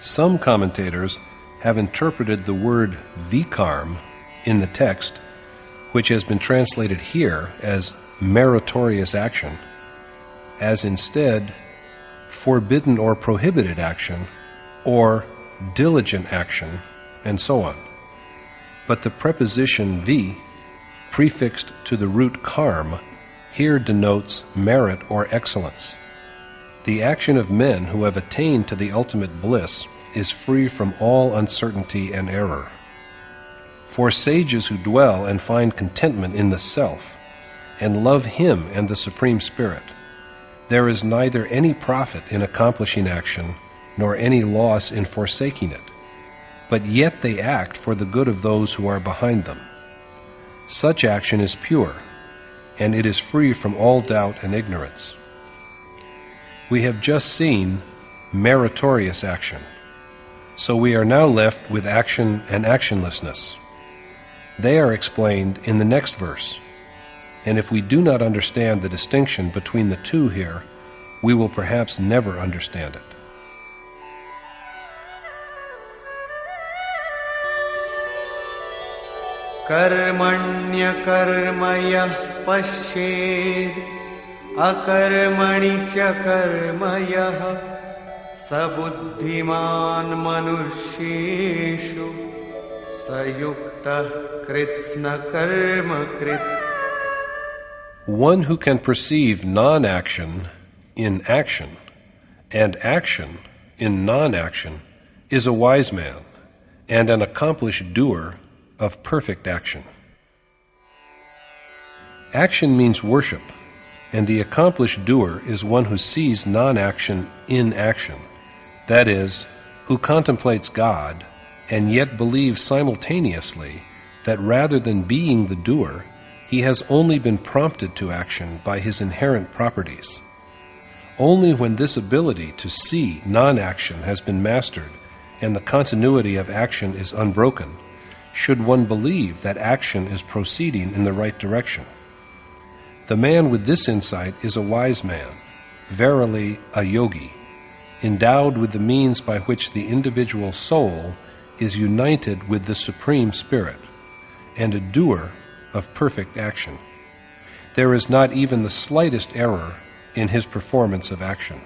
Some commentators have interpreted the word vikarm in the text, which has been translated here as meritorious action, as instead forbidden or prohibited action, or diligent action, and so on. But the preposition vi, prefixed to the root karm, here denotes merit or excellence. The action of men who have attained to the ultimate bliss is free from all uncertainty and error. For sages who dwell and find contentment in the self, and love Him and the Supreme Spirit, there is neither any profit in accomplishing action, nor any loss in forsaking it, but yet they act for the good of those who are behind them. Such action is pure, and it is free from all doubt and ignorance. We have just seen meritorious action, so we are now left with action and actionlessness. They are explained in the next verse, and if we do not understand the distinction between the two here, we will perhaps never understand it. कर्मण्यकर्म यः पश्येद् अकर्मणि च कर्म यः स बुद्धिमान् मनुष्येषु स युक्तः कृत्स्नकर्मकृत्. One who can perceive non-action in action and action in non-action is a wise man and an accomplished doer of perfect action. Action means worship, and the accomplished doer is one who sees non-action in action, that is, who contemplates God and yet believes simultaneously that rather than being the doer, he has only been prompted to action by his inherent properties. Only when this ability to see non-action has been mastered and the continuity of action is unbroken, should one believe that action is proceeding in the right direction. The man with this insight is a wise man, verily a yogi, endowed with the means by which the individual soul is united with the Supreme Spirit, and a doer of perfect action. There is not even the slightest error in his performance of action.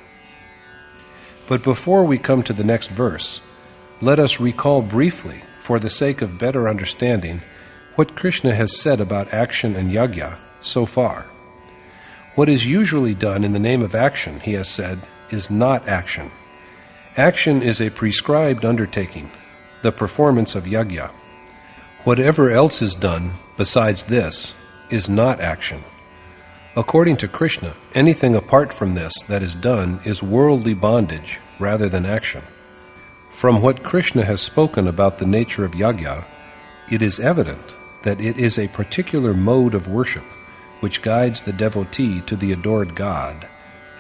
But before we come to the next verse, let us recall briefly, for the sake of better understanding, what Krishna has said about action and yajna so far. What is usually done in the name of action, he has said, is not action. Action is a prescribed undertaking, the performance of yajna. Whatever else is done besides this is not action. According to Krishna, anything apart from this that is done is worldly bondage rather than action. From what Krishna has spoken about the nature of yajna, it is evident that it is a particular mode of worship which guides the devotee to the adored God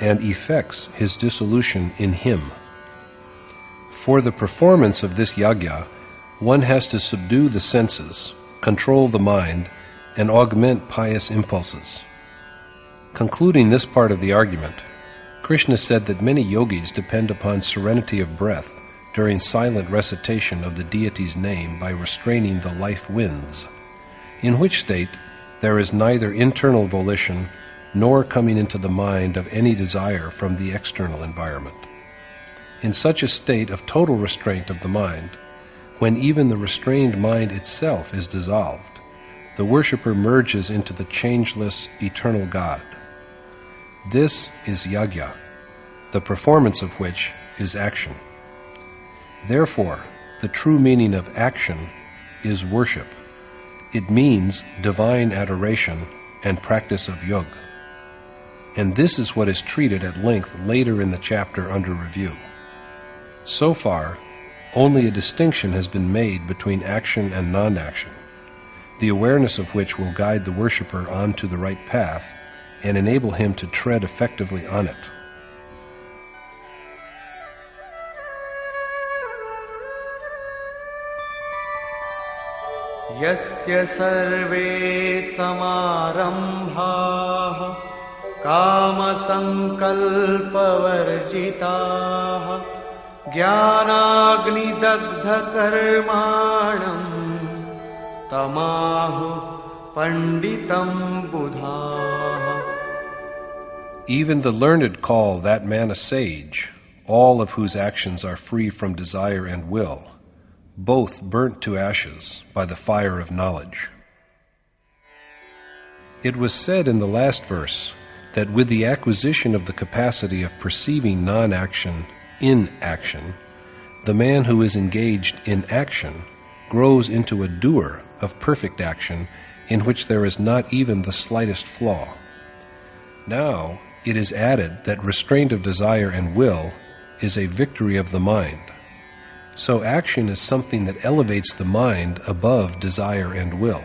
and effects his dissolution in him. For the performance of this yajna, one has to subdue the senses, control the mind, and augment pious impulses. Concluding this part of the argument, Krishna said that many yogis depend upon serenity of breath during silent recitation of the deity's name by restraining the life winds, in which state there is neither internal volition nor coming into the mind of any desire from the external environment. In such a state of total restraint of the mind, when even the restrained mind itself is dissolved, the worshipper merges into the changeless, eternal God. This is yajna, the performance of which is action. Therefore, the true meaning of action is worship. It means divine adoration and practice of yoga. And this is what is treated at length later in the chapter under review. So far, only a distinction has been made between action and non-action, the awareness of which will guide the worshipper onto the right path and enable him to tread effectively on it. यस्य सर्वे समारम्भाः कामसङ्कल्पवर्जिताः ज्ञानाग्निदग्धकर्माणम् तमाहुः पंडितं बुधाः. Even the learned call that man a sage, all of whose actions are free from desire and will, both burnt to ashes by the fire of knowledge. It was said in the last verse that with the acquisition of the capacity of perceiving non-action in action, the man who is engaged in action grows into a doer of perfect action in which there is not even the slightest flaw. Now it is added that restraint of desire and will is a victory of the mind. So action is something that elevates the mind above desire and will.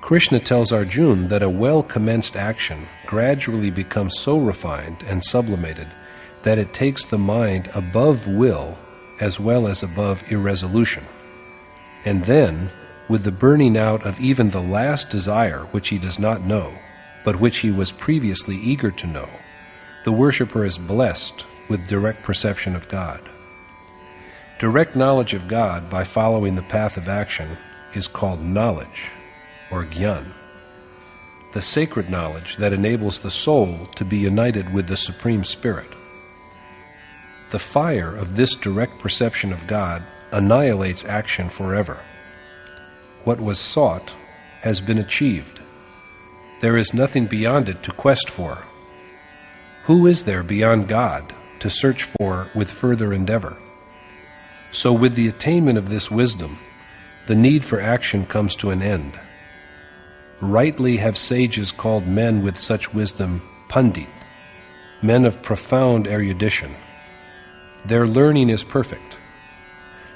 Krishna tells Arjuna that a well-commenced action gradually becomes so refined and sublimated that it takes the mind above will as well as above irresolution. And then, with the burning out of even the last desire which he does not know, but which he was previously eager to know, the worshipper is blessed with direct perception of God. Direct knowledge of God by following the path of action is called knowledge, or jnana, the sacred knowledge that enables the soul to be united with the Supreme Spirit. The fire of this direct perception of God annihilates action forever. What was sought has been achieved. There is nothing beyond it to quest for. Who is there beyond God to search for with further endeavor? So with the attainment of this wisdom, the need for action comes to an end. Rightly have sages called men with such wisdom Pandit, men of profound erudition. Their learning is perfect.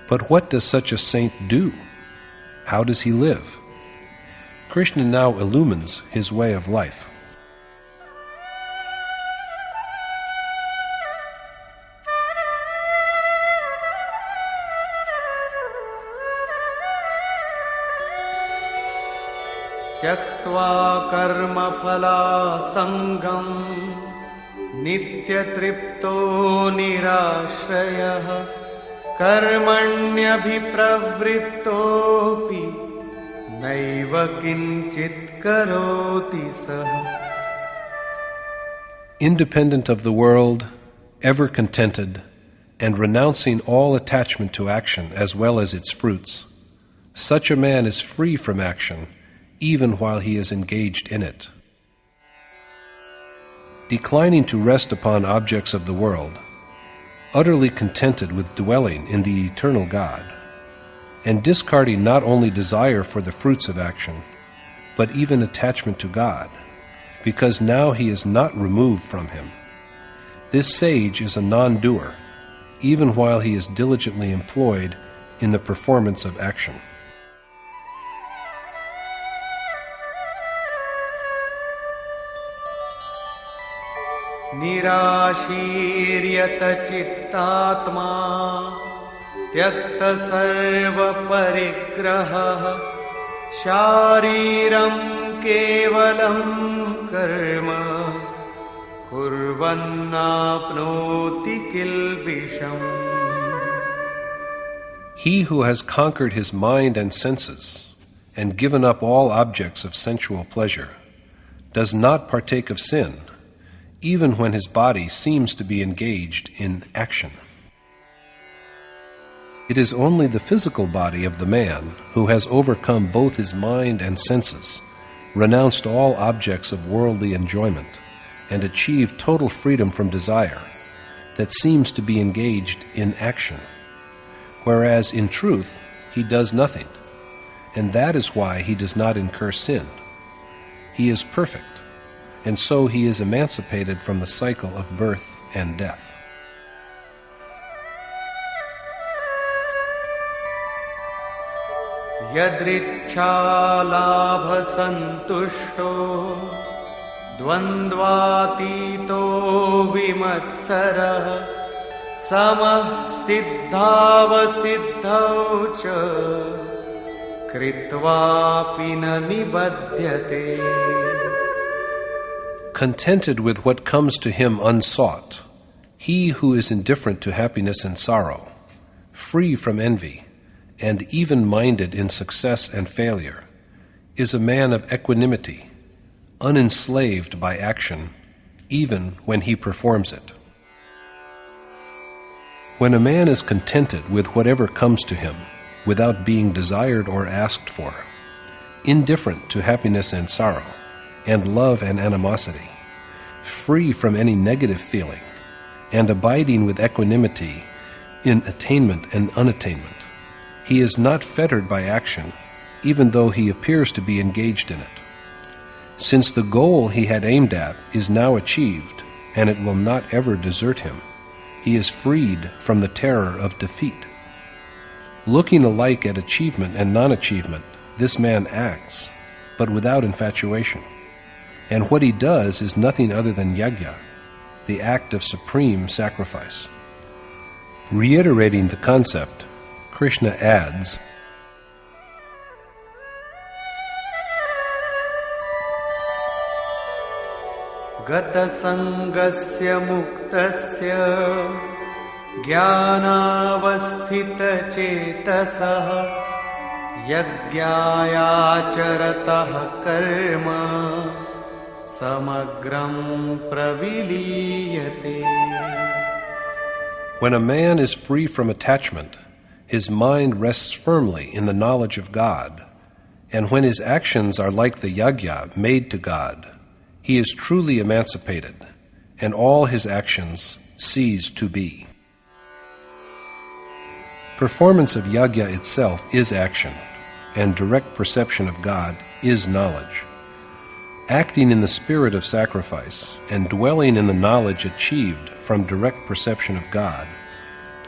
But what does such a saint do? How does he live? Krishna now illumines his way of life. त्यक्त्वा कर्मफलासङ्गम् नित्यतृप्तो निराश्रयः कर्मण्यभिप्रवृत्तोऽपि नैव किञ्चित् करोति सः. Independent of the world, ever contented, and renouncing all attachment to action as well as its fruits, such a man is free from action even while he is engaged in it. Declining to rest upon objects of the world, utterly contented with dwelling in the eternal God, and discarding not only desire for the fruits of action, but even attachment to God, because now he is not removed from him. This sage is a non-doer, even while he is diligently employed in the performance of action. निराशीर्यत चित्तात्मा त्यक्त सर्व परिग्रहः शारीरं केवलं कर्म कुर्वन्नाप्नोति किल्बिषम्. He who has conquered his mind and senses and given up all objects of sensual pleasure does not partake of sin, even when his body seems to be engaged in action. It is only the physical body of the man who has overcome both his mind and senses, renounced all objects of worldly enjoyment, and achieved total freedom from desire, that seems to be engaged in action, whereas in truth he does nothing, and that is why he does not incur sin. He is perfect, and so he is emancipated from the cycle of birth and death. यदृच्छालाभसन्तुष्टो द्वन्द्वातीतो विमत्सरः समः सिद्धावसिद्धौ च कृत्वापि न निबध्यते. Contented with what comes to him unsought, he who is indifferent to happiness and sorrow, free from envy, and even-minded in success and failure, is a man of equanimity, unenslaved by action, even when he performs it. When a man is contented with whatever comes to him, without being desired or asked for, indifferent to happiness and sorrow, and love and animosity, free from any negative feeling, and abiding with equanimity in attainment and unattainment. He is not fettered by action, even though he appears to be engaged in it. Since the goal he had aimed at is now achieved, and it will not ever desert him, he is freed from the terror of defeat. Looking alike at achievement and non-achievement, this man acts, but without infatuation. And what he does is nothing other than yajna, the act of supreme sacrifice. Reiterating the concept, Krishna adds, Gata sangasya muktasya jnanavasthita chetasah yajñāyācaratah karma samagram praviliyate. When a man is free from attachment, his mind rests firmly in the knowledge of God, and when his actions are like the yajna made to God, he is truly emancipated, and all his actions cease to be. Performance of yajna itself is action, and direct perception of God is knowledge. Acting in the spirit of sacrifice and dwelling in the knowledge achieved from direct perception of God,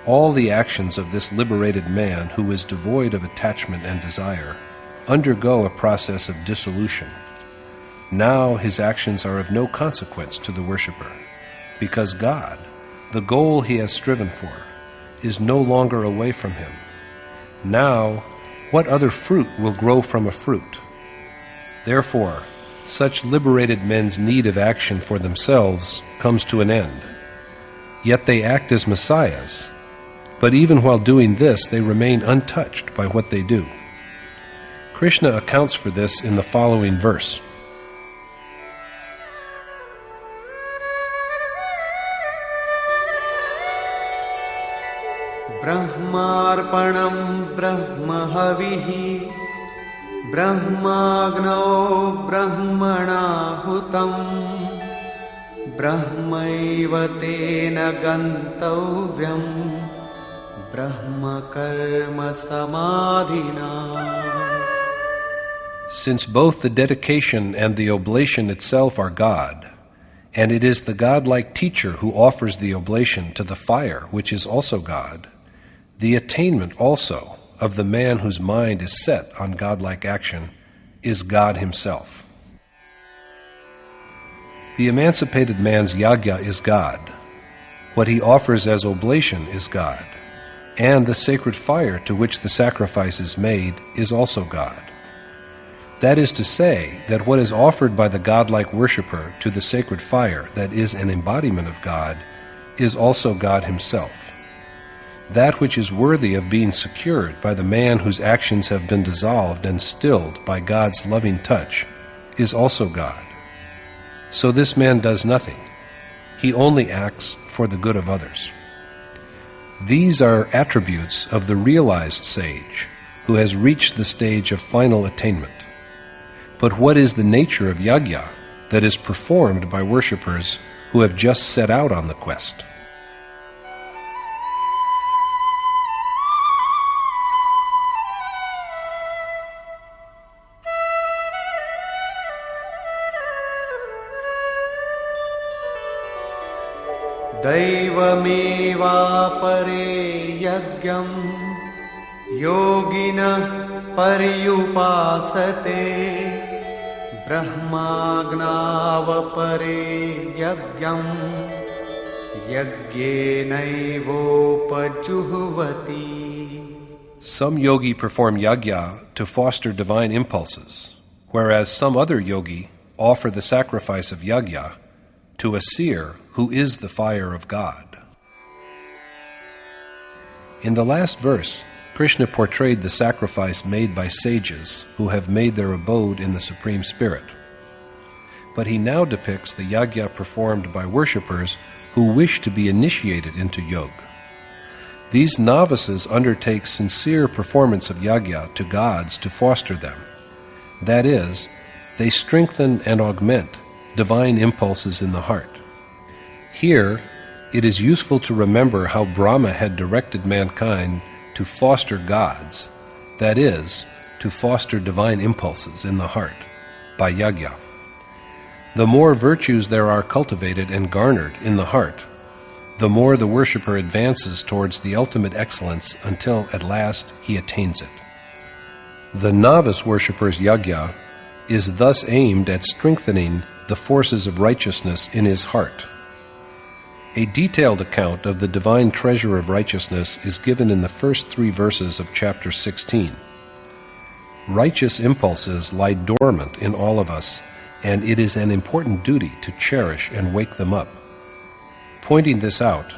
all the actions of this liberated man who is devoid of attachment and desire undergo a process of dissolution. Now his actions are of no consequence to the worshipper, because God, the goal he has striven for, is no longer away from him. Now, what other fruit will grow from a fruit? Therefore, such liberated men's need of action for themselves comes to an end. Yet they act as messiahs, but even while doing this, they remain untouched by what they do. Krishna accounts for this in the following verse. Brahmarpanam brahmahavihi brahmagno brahmanahutam brahmaiva tena gantavyam brahma karma samadhina. Since both the dedication and the oblation itself are God, and it is the godlike teacher who offers the oblation to the fire, which is also God, the attainment also of the man whose mind is set on godlike action is God himself. The emancipated man's yajna is God. What he offers as oblation is God, and the sacred fire to which the sacrifice is made is also God. That is to say, that what is offered by the godlike worshipper to the sacred fire that is an embodiment of God is also God himself. That which is worthy of being secured by the man whose actions have been dissolved and stilled by God's loving touch is also God. So this man does nothing. He only acts for the good of others. These are attributes of the realized sage who has reached the stage of final attainment. But what is the nature of yajna that is performed by worshippers who have just set out on the quest? Daivamevapare yajñam yoginah paryupasate brahmagnavapare yajñam yajñenaivopajuhvati. Some yogi perform yajna to foster divine impulses, whereas some other yogi offer the sacrifice of yajna to a seer who is the fire of God. In the last verse, Krishna portrayed the sacrifice made by sages who have made their abode in the Supreme Spirit. But he now depicts the yajna performed by worshippers who wish to be initiated into yoga. These novices undertake sincere performance of yajna to gods to foster them. That is, they strengthen and augment divine impulses in the heart. Here, it is useful to remember how Brahma had directed mankind to foster gods, that is, to foster divine impulses in the heart, by yajna. The more virtues there are cultivated and garnered in the heart, the more the worshipper advances towards the ultimate excellence until at last he attains it. The novice worshipper's yajna is thus aimed at strengthening the forces of righteousness in his heart. A detailed account of the divine treasure of righteousness is given in the first 3 verses of chapter 16. Righteous impulses lie dormant in all of us, and it is an important duty to cherish and wake them up. Pointing this out,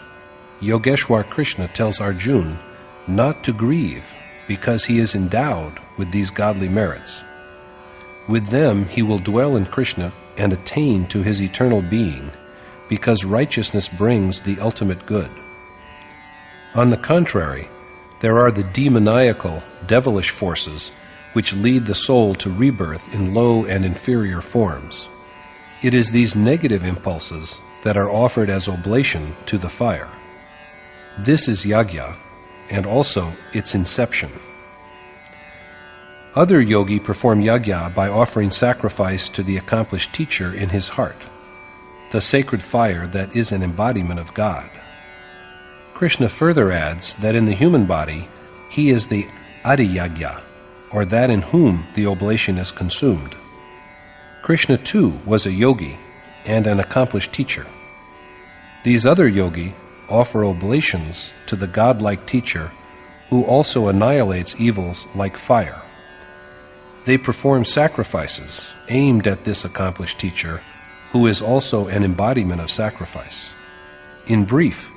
Yogeshwar Krishna tells Arjuna not to grieve because he is endowed with these godly merits. With them he will dwell in Krishna and attain to his eternal being, because righteousness brings the ultimate good. On the contrary, there are the demoniacal, devilish forces which lead the soul to rebirth in low and inferior forms. It is these negative impulses that are offered as oblation to the fire. This is yajna, and also its inception. Other yogi perform yajna by offering sacrifice to the accomplished teacher in his heart, the sacred fire that is an embodiment of God. Krishna further adds that in the human body, he is the adiyajna, or that in whom the oblation is consumed. Krishna too was a yogi and an accomplished teacher. These other yogi offer oblations to the godlike teacher who also annihilates evils like fire. They perform sacrifices aimed at this accomplished teacher, who is also an embodiment of sacrifice. In brief,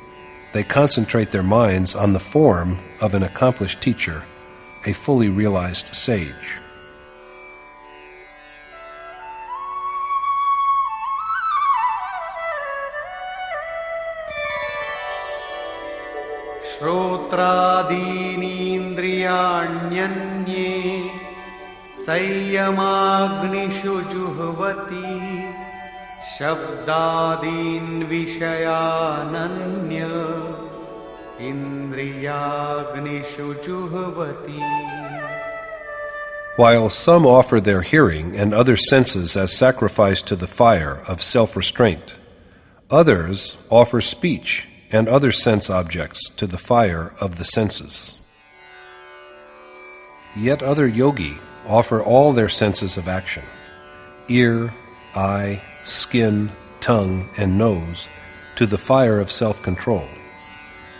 they concentrate their minds on the form of an accomplished teacher, a fully realized sage. श्रोत्रादीनीन्द्रियाण्यन्ये संयमाग्निषु जुह्वति शब्दादीन् विषयानन्य इन्द्रियाग्निषु जुह्वति. While some offer their hearing and other senses as sacrifice to the fire of self-restraint, others offer speech and other sense objects to the fire of the senses. Yet other yogi offer all their senses of action, ear, eye, skin, tongue, and nose, to the fire of self-control.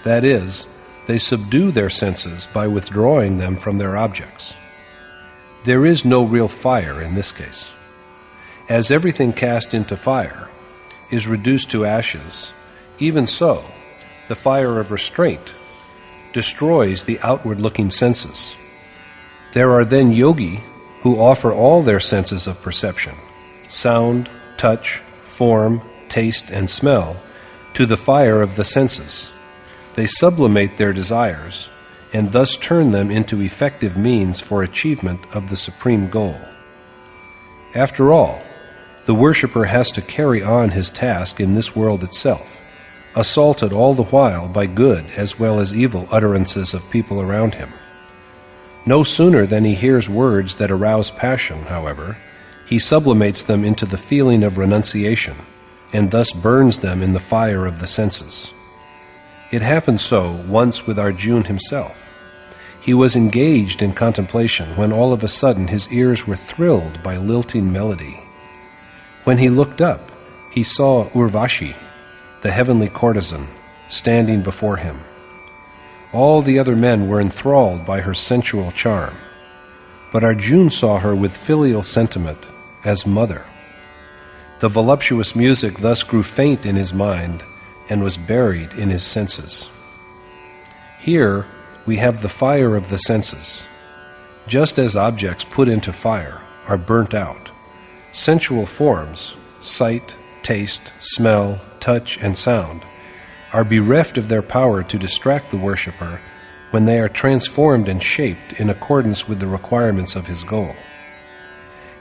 That is, they subdue their senses by withdrawing them from their objects. There is no real fire in this case. As everything cast into fire is reduced to ashes, even so, the fire of restraint destroys the outward-looking senses. There are then yogi who offer all their senses of perception, sound, touch, form, taste, and smell, to the fire of the senses. They sublimate their desires and thus turn them into effective means for achievement of the supreme goal. After all, the worshipper has to carry on his task in this world itself, assaulted all the while by good as well as evil utterances of people around him. No sooner than he hears words that arouse passion, however, he sublimates them into the feeling of renunciation, and thus burns them in the fire of the senses. It happened so once with Arjuna himself. He was engaged in contemplation when all of a sudden his ears were thrilled by lilting melody. When he looked up, he saw Urvashi, the heavenly courtesan, standing before him. All the other men were enthralled by her sensual charm, but Arjuna saw her with filial sentiment as mother. The voluptuous music thus grew faint in his mind and was buried in his senses. Here we have the fire of the senses. Just as objects put into fire are burnt out, sensual forms, sight, taste, smell, touch, and sound, are bereft of their power to distract the worshipper when they are transformed and shaped in accordance with the requirements of his goal.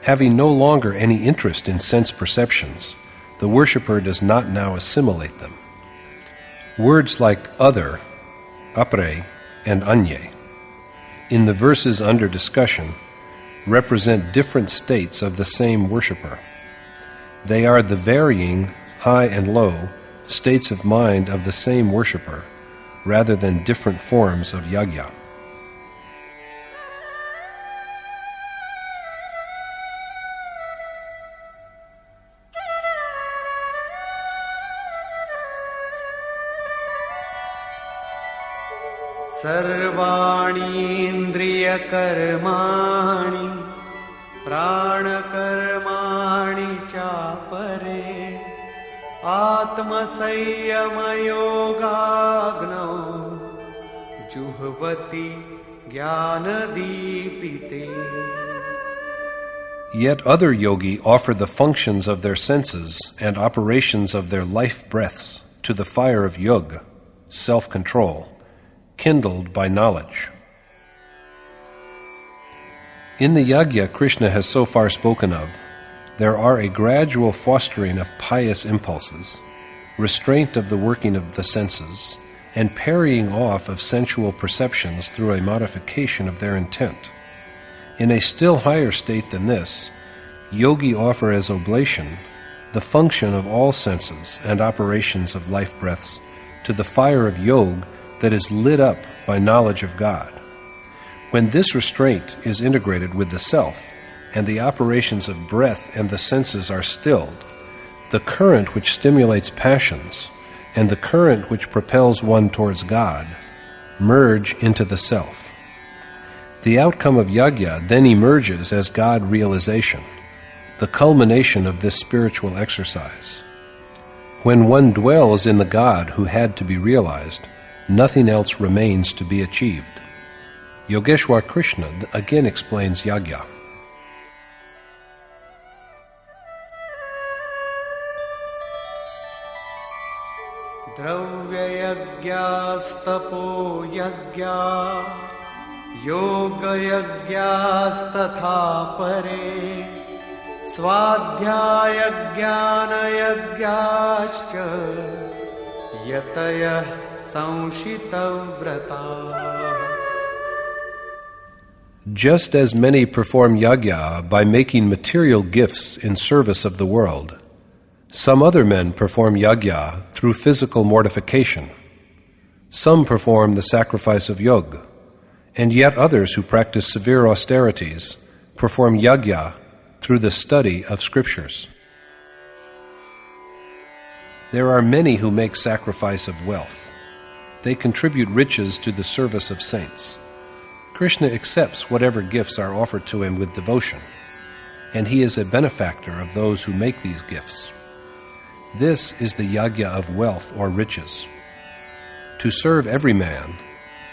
Having no longer any interest in sense perceptions, the worshipper does not now assimilate them. Words like other, apre, and anye, in the verses under discussion, represent different states of the same worshipper. They are the varying, high and low, states of mind of the same worshipper, rather than different forms of yajna. सर्वाणीन्द्रियकर्माणि प्राणकर्माणि चापरे आत्मसंयमयोगाग्नौ जुह्वति ज्ञानदीपिते. Yet other yogi offer the functions of their senses and operations of their life breaths to the fire of yoga, self-control, kindled by knowledge. In the yajna Krishna has so far spoken of, there are a gradual fostering of pious impulses, restraint of the working of the senses, and parrying off of sensual perceptions through a modification of their intent. In a still higher state than this, yogi offer as oblation the function of all senses and operations of life breaths to the fire of yoga that is lit up by knowledge of God. When this restraint is integrated with the self, and the operations of breath and the senses are stilled, the current which stimulates passions and the current which propels one towards God merge into the self. The outcome of yajna then emerges as God realization, the culmination of this spiritual exercise. When one dwells in the God who had to be realized, nothing else remains to be achieved. Yogeshwar Krishna again explains yajna. द्रव्ययज्ञास्तपो यज्ञा योगयज्ञास्तथा परे स्वाध्यायज्ञानयज्ञाश्च यतयः संशितव्रताः. Just as many perform yajna by making material gifts in service of the world, some other men perform yajna through physical mortification. Some perform the sacrifice of yoga, and yet others who practice severe austerities perform yajna through the study of scriptures. There are many who make sacrifice of wealth. They contribute riches to the service of saints. Krishna accepts whatever gifts are offered to him with devotion, and he is a benefactor of those who make these gifts. This is the yajna of wealth or riches. To serve every man,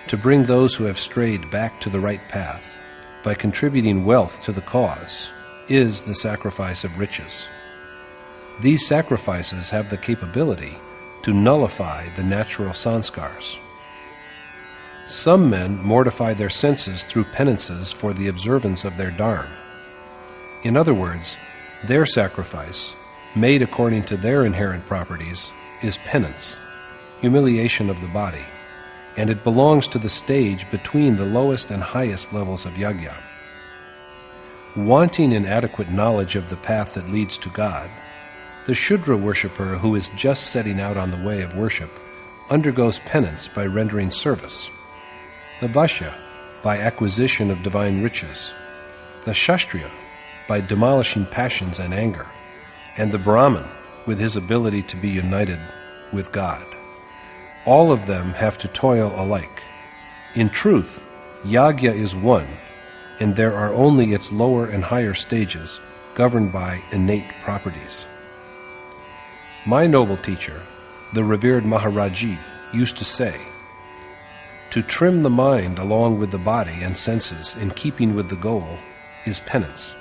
to bring those who have strayed back to the right path by contributing wealth to the cause, is the sacrifice of riches. These sacrifices have the capability to nullify the natural sanskars. Some men mortify their senses through penances for the observance of their dharma. In other words, their sacrifice, made according to their inherent properties, is penance, humiliation of the body, and it belongs to the stage between the lowest and highest levels of yajna. Wanting inadequate knowledge of the path that leads to God, the Shudra worshipper who is just setting out on the way of worship undergoes penance by rendering service. The Vaishya by acquisition of divine riches, the Kshatriya by demolishing passions and anger, and the Brahmin with his ability to be united with God. All of them have to toil alike. In truth, yajna is one, and there are only its lower and higher stages governed by innate properties. My noble teacher, the revered Maharaji, used to say, to trim the mind along with the body and senses in keeping with the goal is penance.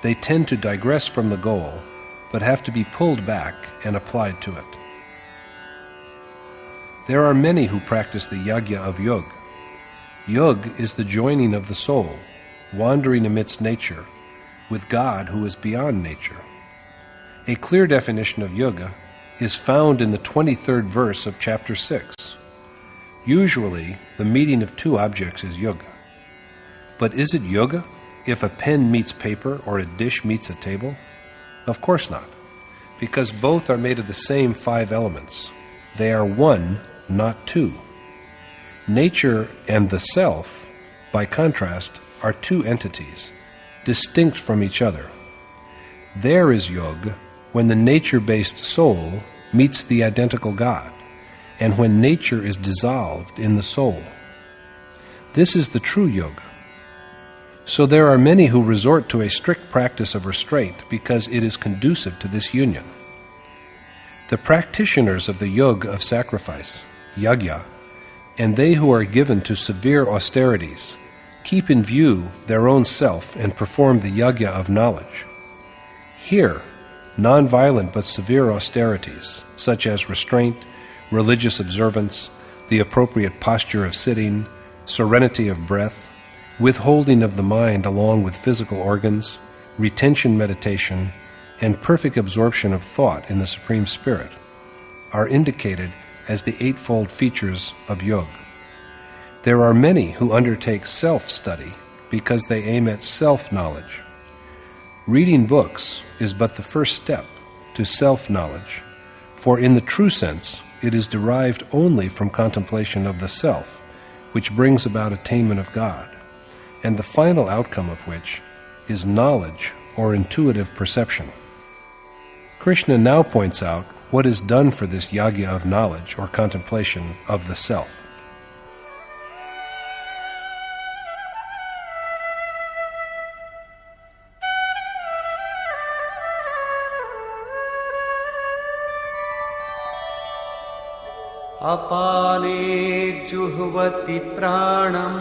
They tend to digress from the goal, but have to be pulled back and applied to it. There are many who practice the yajna of yoga. Yoga is the joining of the soul, wandering amidst nature, with God who is beyond nature. A clear definition of yoga is found in the 23rd verse of chapter 6. Usually, the meeting of two objects is yoga. But is it yoga if a pen meets paper or a dish meets a table? Of course not, because both are made of the same 5 elements. They are one, not two. Nature and the self, by contrast, are two entities, distinct from each other. There is yoga when the nature-based soul meets the identical God, and when nature is dissolved in the soul. This is the true yoga. So there are many who resort to a strict practice of restraint because it is conducive to this union. The practitioners of the yoga of sacrifice, yajna, and they who are given to severe austerities keep in view their own self and perform the yajna of knowledge. Here, non-violent but severe austerities, such as restraint, religious observance, the appropriate posture of sitting, serenity of breath, withholding of the mind along with physical organs, retention meditation, and perfect absorption of thought in the Supreme Spirit, are indicated as the eightfold features of yoga. There are many who undertake self-study because they aim at self-knowledge. Reading books is but the first step to self-knowledge, for in the true sense, it is derived only from contemplation of the self, which brings about attainment of God, and the final outcome of which is knowledge or intuitive perception. Krishna now points out what is done for this yajna of knowledge or contemplation of the self. अपाने जुह्वति प्राणं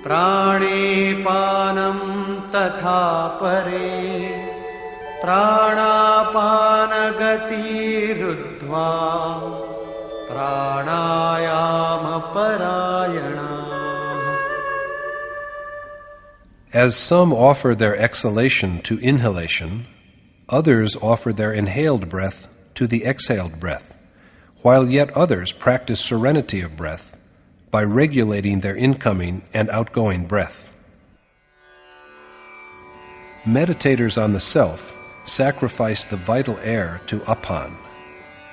प्राणे पानं तथा परे प्राणापानगतिरुद्ध्वा प्राणायामपरायणाः. As some offer their exhalation to inhalation, others offer their inhaled breath to the exhaled breath, while yet others practice serenity of breath by regulating their incoming and outgoing breath. Meditators on the self sacrifice the vital air to apan,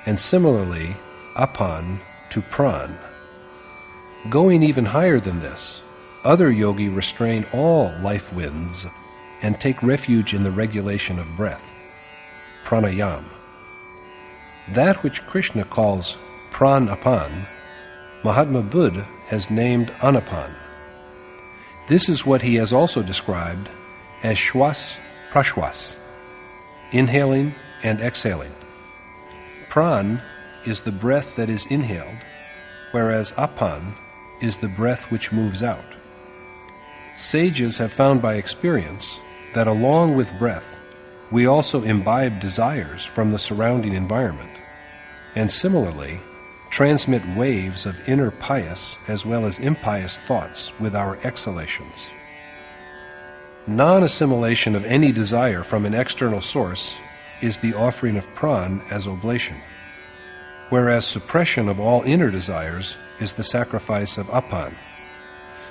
and similarly apan to pran. Going even higher than this, other yogi restrain all life winds and take refuge in the regulation of breath, pranayam. That which Krishna calls pran-apan, Mahatma Buddha has named anapan. This is what he has also described as shwas-prashwas, inhaling and exhaling. Pran is the breath that is inhaled, whereas apan is the breath which moves out. Sages have found by experience that along with breath, we also imbibe desires from the surrounding environment, and similarly transmit waves of inner pious as well as impious thoughts with our exhalations. Non-assimilation of any desire from an external source is the offering of pran as oblation, whereas suppression of all inner desires is the sacrifice of apan.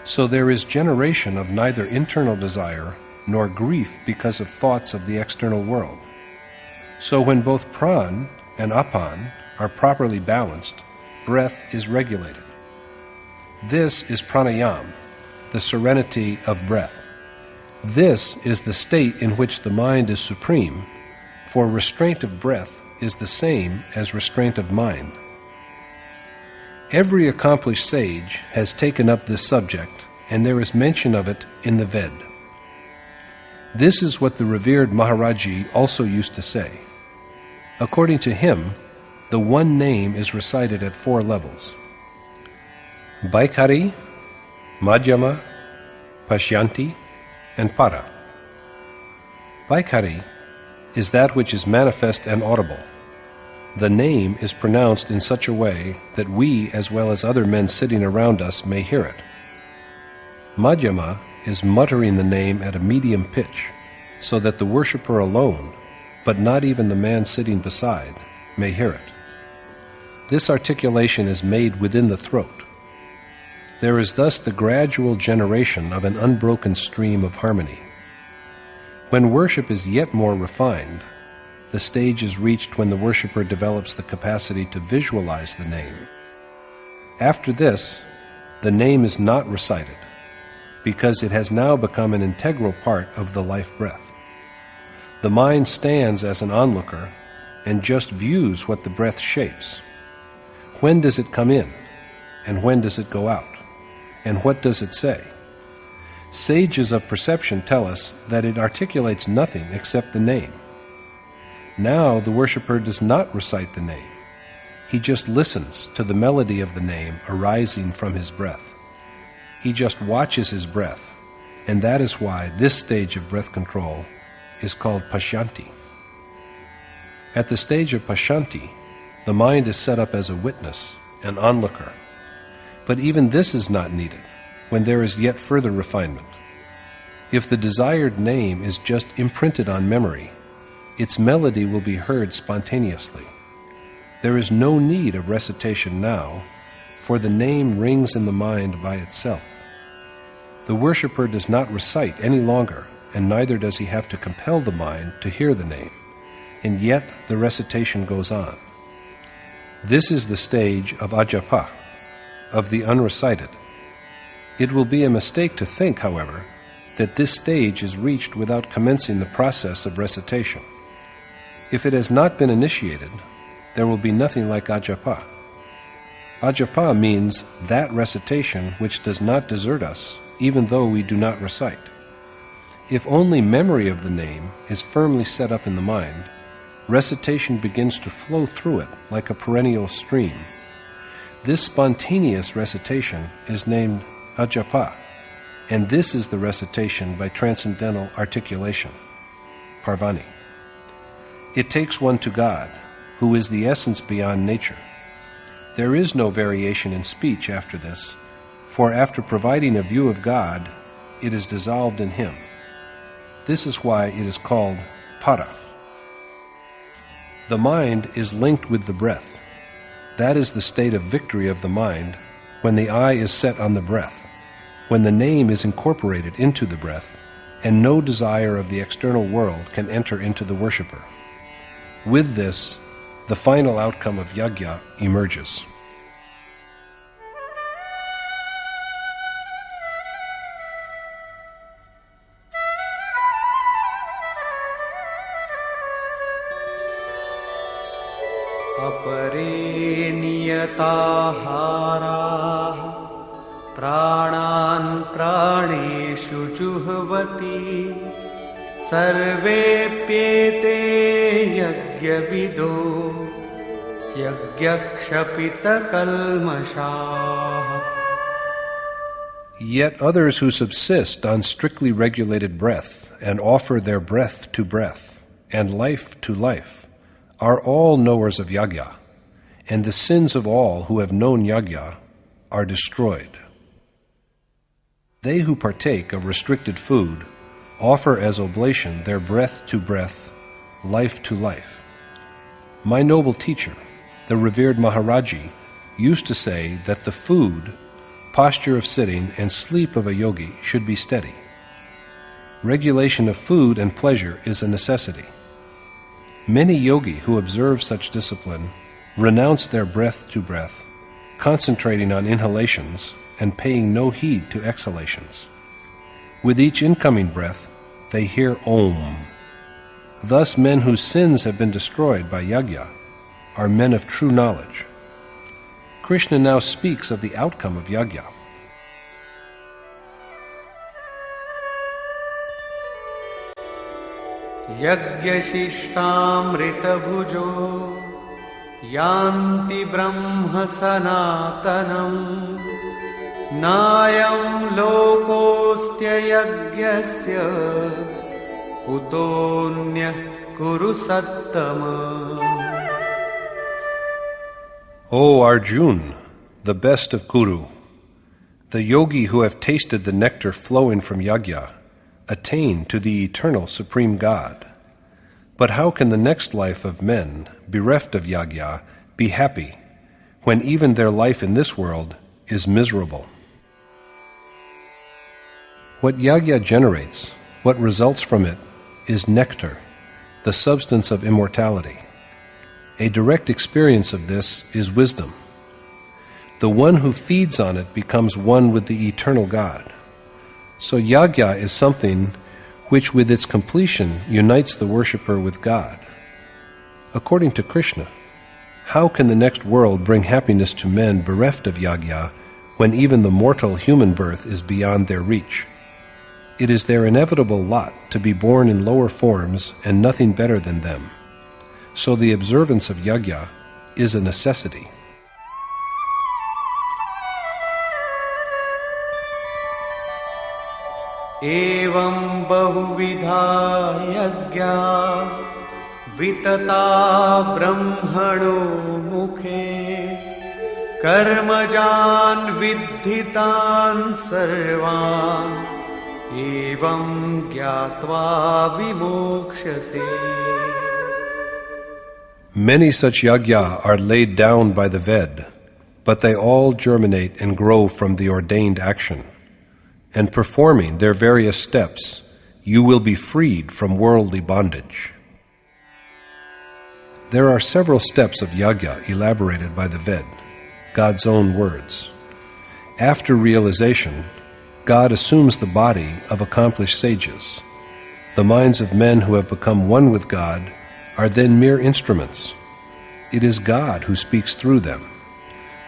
So there is generation of neither internal desire nor grief because of thoughts of the external world. So when both pran and apan are properly balanced, breath is regulated. This is pranayam, the serenity of breath. This is the state in which the mind is supreme, for restraint of breath is the same as restraint of mind. Every accomplished sage has taken up this subject, and there is mention of it in the Ved. This is what the revered Maharaji also used to say. According to him, the one name is recited at 4 levels: Bhaikhari, Madhyama, Pashyanti, and Para. Bhaikhari is that which is manifest and audible. The name is pronounced in such a way that we, as well as other men sitting around us, may hear it. Madhyama is muttering the name at a medium pitch, so that the worshipper alone, but not even the man sitting beside, may hear it. This articulation is made within the throat. There is thus the gradual generation of an unbroken stream of harmony. When worship is yet more refined, the stage is reached when the worshipper develops the capacity to visualize the name. After this, the name is not recited, because it has now become an integral part of the life breath. The mind stands as an onlooker and just views what the breath shapes. When does it come in? And when does it go out? And what does it say? Sages of perception tell us that it articulates nothing except the name. Now the worshipper does not recite the name. He just listens to the melody of the name arising from his breath. He just watches his breath, and that is why this stage of breath control is called Pashyanti. At the stage of Pashyanti, the mind is set up as a witness, an onlooker. But even this is not needed when there is yet further refinement. If the desired name is just imprinted on memory, its melody will be heard spontaneously. There is no need of recitation now, for the name rings in the mind by itself. The worshipper does not recite any longer, and neither does he have to compel the mind to hear the name, and yet the recitation goes on. This is the stage of ajapa, of the unrecited. It will be a mistake to think, however, that this stage is reached without commencing the process of recitation. If it has not been initiated, there will be nothing like ajapa. Ajapa means that recitation which does not desert us, even though we do not recite. If only memory of the name is firmly set up in the mind, recitation begins to flow through it like a perennial stream. This spontaneous recitation is named ajapa, and this is the recitation by transcendental articulation, parvani. It takes one to God, who is the essence beyond nature. There is no variation in speech after this, for after providing a view of God, it is dissolved in Him. This is why it is called para. The mind is linked with the breath. That is the state of victory of the mind when the eye is set on the breath, when the name is incorporated into the breath, and no desire of the external world can enter into the worshipper. With this, the final outcome of yajna emerges. अपरे नियताहाराः प्राणान् प्राणेषु जुह्वति सर्वेप्येते यज्ञविदो यज्ञक्षपितकल्मषाः. Yet others who subsist on strictly regulated breath and offer their breath to breath and life to life are all knowers of yajna, and the sins of all who have known yajna are destroyed. They who partake of restricted food offer as oblation their breath to breath, life to life. My noble teacher, the revered Maharaji, used to say that the food, posture of sitting, and sleep of a yogi should be steady. Regulation of food and pleasure is a necessity. Many yogi who observe such discipline renounce their breath to breath, concentrating on inhalations and paying no heed to exhalations. With each incoming breath, they hear Om. Thus men whose sins have been destroyed by yajna are men of true knowledge. Krishna now speaks of the outcome of yajna. यज्ञशिष्टामृतभुजो यान्ति ब्रह्म सनातनम् नायं लोकोऽस्त्ययज्ञस्य कुतोऽन्यः कुरु सत्तम. O Arjun, the best of Kuru, the yogi who have tasted the nectar flowing from yajna, attain to the eternal Supreme God. But how can the next life of men, bereft of yagya, be happy, when even their life in this world is miserable? What yagya generates, what results from it, is nectar, the substance of immortality. A direct experience of this is wisdom. The one who feeds on it becomes one with the eternal God. So yagya is something which with its completion unites the worshipper with God. According to Krishna, how can the next world bring happiness to men bereft of yagya when even the mortal human birth is beyond their reach? It is their inevitable lot to be born in lower forms and nothing better than them. So the observance of yagya is a necessity. एवं बहुविधा यज्ञा वितता ब्रह्मणो मुखे कर्मजान् विद्धितान् सर्वान् एवं ज्ञात्वा विमोक्ष्यसे. Many such yagya are laid down by the Ved, but they all germinate and grow from the ordained action. And performing their various steps, you will be freed from worldly bondage. There are several steps of yagya elaborated by the Ved, God's own words. After realization, God assumes the body of accomplished sages. The minds of men who have become one with God are then mere instruments. It is God who speaks through them.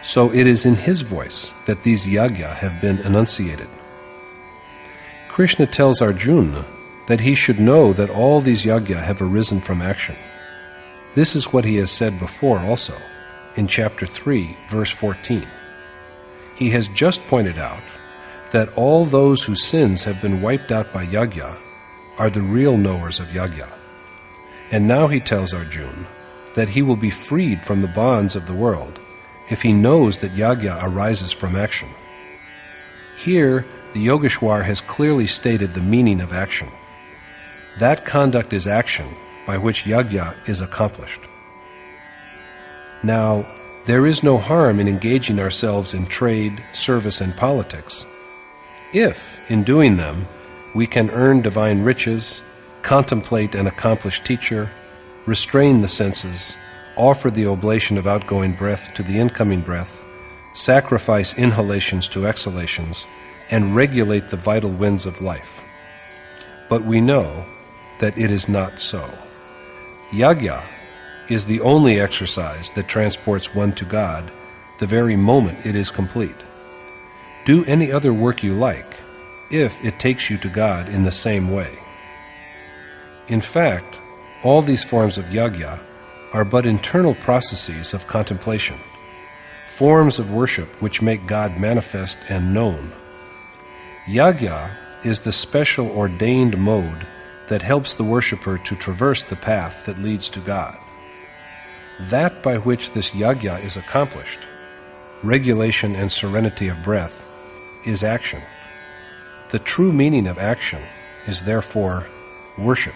So it is in His voice that these yagya have been enunciated. Krishna tells Arjuna that he should know that all these yagya have arisen from action. This is what he has said before also, in chapter 3, verse 14. He has just pointed out that all those whose sins have been wiped out by yagya are the real knowers of yagya. And now he tells Arjuna that he will be freed from the bonds of the world if he knows that yagya arises from action. Here, the Yogeshwar has clearly stated the meaning of action. That conduct is action by which yagya is accomplished. Now, there is no harm in engaging ourselves in trade, service, and politics, if, in doing them, we can earn divine riches, contemplate an accomplished teacher, restrain the senses, offer the oblation of outgoing breath to the incoming breath, sacrifice inhalations to exhalations, and regulate the vital winds of life. But we know that it is not so. Yagya is the only exercise that transports one to God the very moment it is complete. Do any other work you like, if it takes you to God in the same way. In fact, all these forms of yagya are but internal processes of contemplation, forms of worship which make God manifest and known. Yagya is the special ordained mode that helps the worshipper to traverse the path that leads to God. That by which this yagya is accomplished, regulation and serenity of breath, is action. The true meaning of action is therefore worship.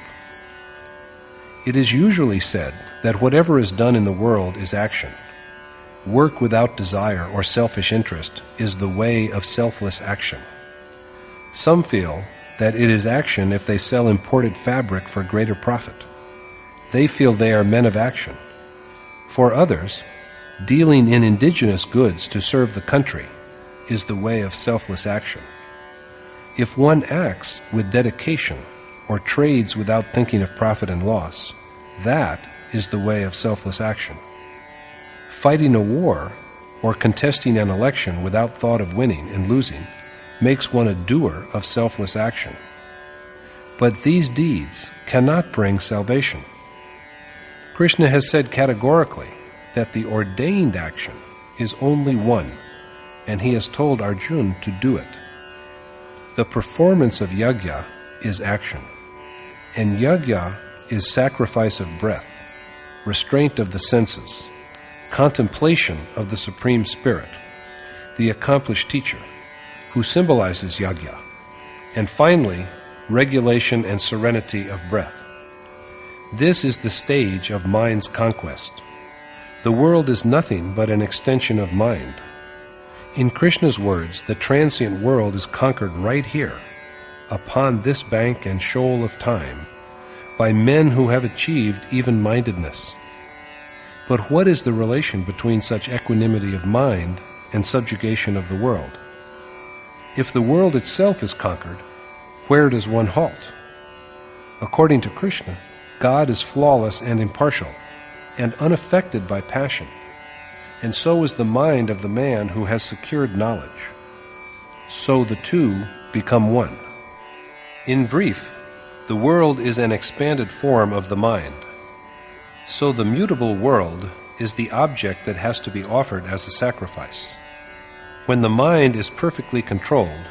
It is usually said that whatever is done in the world is action. Work without desire or selfish interest is the way of selfless action. Some feel that it is action if they sell imported fabric for greater profit. They feel they are men of action. For others, dealing in indigenous goods to serve the country is the way of selfless action. If one acts with dedication or trades without thinking of profit and loss, that is the way of selfless action. Fighting a war or contesting an election without thought of winning and losing makes one a doer of selfless action. But these deeds cannot bring salvation. Krishna has said categorically that the ordained action is only one, and he has told Arjuna to do it. The performance of yagya is action, and yagya is sacrifice of breath, restraint of the senses, contemplation of the Supreme Spirit, the accomplished teacher, who symbolizes yagya, and finally, regulation and serenity of breath. This is the stage of mind's conquest. The world is nothing but an extension of mind. In Krishna's words, the transient world is conquered right here, upon this bank and shoal of time, by men who have achieved even-mindedness. But what is the relation between such equanimity of mind and subjugation of the world? If the world itself is conquered, where does one halt? According to Krishna, God is flawless and impartial, and unaffected by passion, and so is the mind of the man who has secured knowledge. So the two become one. In brief, the world is an expanded form of the mind. So the mutable world is the object that has to be offered as a sacrifice. When the mind is perfectly controlled,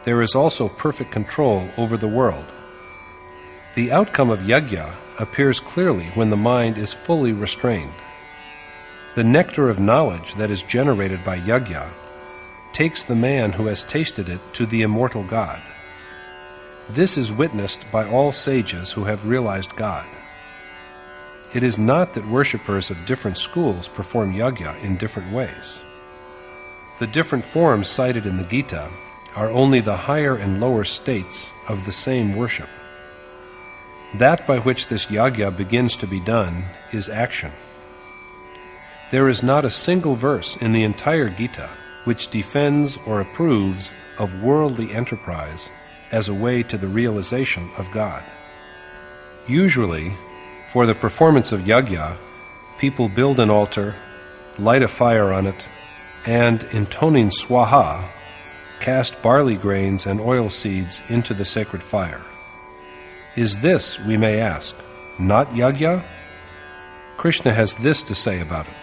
there is also perfect control over the world. The outcome of yajna appears clearly when the mind is fully restrained. The nectar of knowledge that is generated by yajna takes the man who has tasted it to the immortal God. This is witnessed by all sages who have realized God. It is not that worshippers of different schools perform yajna in different ways. The different forms cited in the Gita are only the higher and lower states of the same worship. That by which this yajna begins to be done is action. There is not a single verse in the entire Gita which defends or approves of worldly enterprise as a way to the realization of God. Usually, for the performance of yajna, people build an altar, light a fire on it, and, intoning swaha, cast barley grains and oil seeds into the sacred fire. Is this, we may ask, not yajna? Krishna has this to say about it.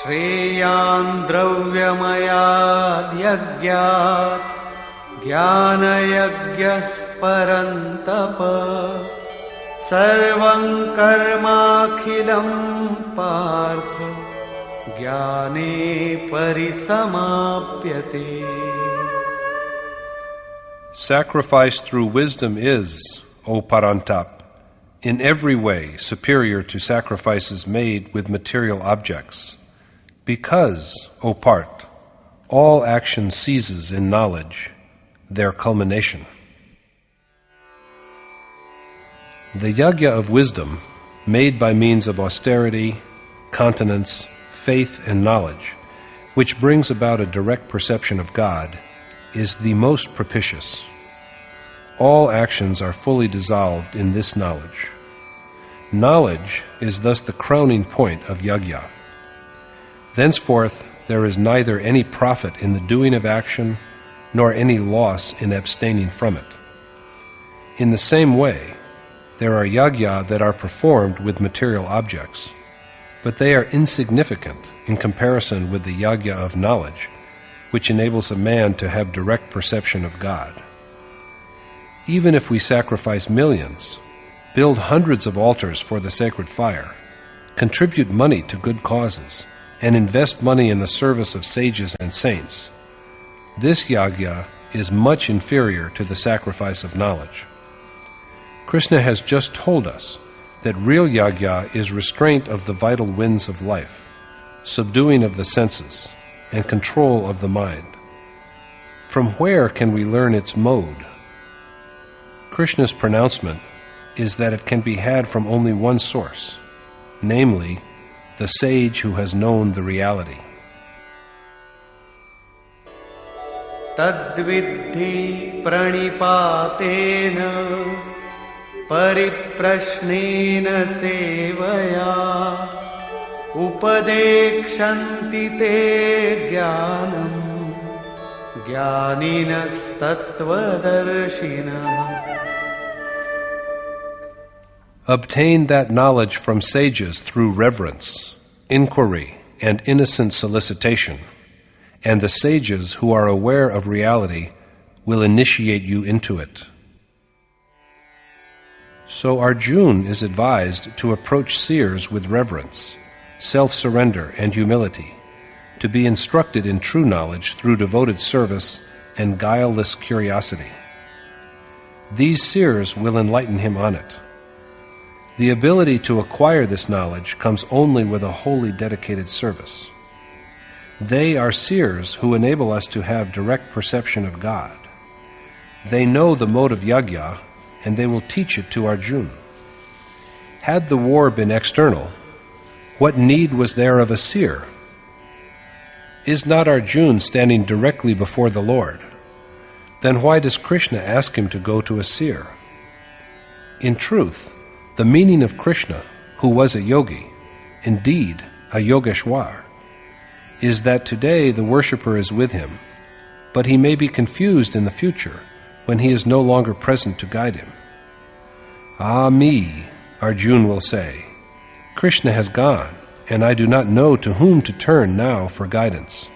श्रेयान् द्रव्यमयाद् यज्ञात् ज्ञानयज्ञः परन्तप सर्वं कर्माखिलं पार्थ ज्ञाने परिसमाप्यते. Sacrifice through wisdom is, O Parantap, in every way superior to sacrifices made with material objects. Because, O Part, all action ceases in knowledge, their culmination. The yajna of wisdom, made by means of austerity, continence, faith, and knowledge, which brings about a direct perception of God, is the most propitious. All actions are fully dissolved in this knowledge. Knowledge is thus the crowning point of yajna. Thenceforth, there is neither any profit in the doing of action, nor any loss in abstaining from it. In the same way, there are yajna that are performed with material objects, but they are insignificant in comparison with the yajna of knowledge, which enables a man to have direct perception of God. Even if we sacrifice millions, build hundreds of altars for the sacred fire, contribute money to good causes, and invest money in the service of sages and saints, this yajna is much inferior to the sacrifice of knowledge. Krishna has just told us that real yajna is restraint of the vital winds of life, subduing of the senses, and control of the mind. From where can we learn its mode? Krishna's pronouncement is that it can be had from only one source, namely, the sage who has known the reality. Tadviddhi pranipatena pariprashnena sevaya upadekshanti te jnanam jnaninas tattvadarshina. Obtain that knowledge from sages through reverence, inquiry, and innocent solicitation, and the sages who are aware of reality will initiate you into it. So Arjuna is advised to approach seers with reverence, self-surrender, and humility, to be instructed in true knowledge through devoted service and guileless curiosity. These seers will enlighten him on it. The ability to acquire this knowledge comes only with a wholly dedicated service. They are seers who enable us to have direct perception of God. They know the mode of yajna, and they will teach it to Arjuna. Had the war been external, what need was there of a seer? Is not Arjuna standing directly before the Lord? Then why does Krishna ask him to go to a seer? In truth, the meaning of Krishna, who was a yogi, indeed a yogeshwar, is that today the worshipper is with him, but he may be confused in the future when he is no longer present to guide him. Ah me, Arjuna will say, Krishna has gone, and I do not know to whom to turn now for guidance.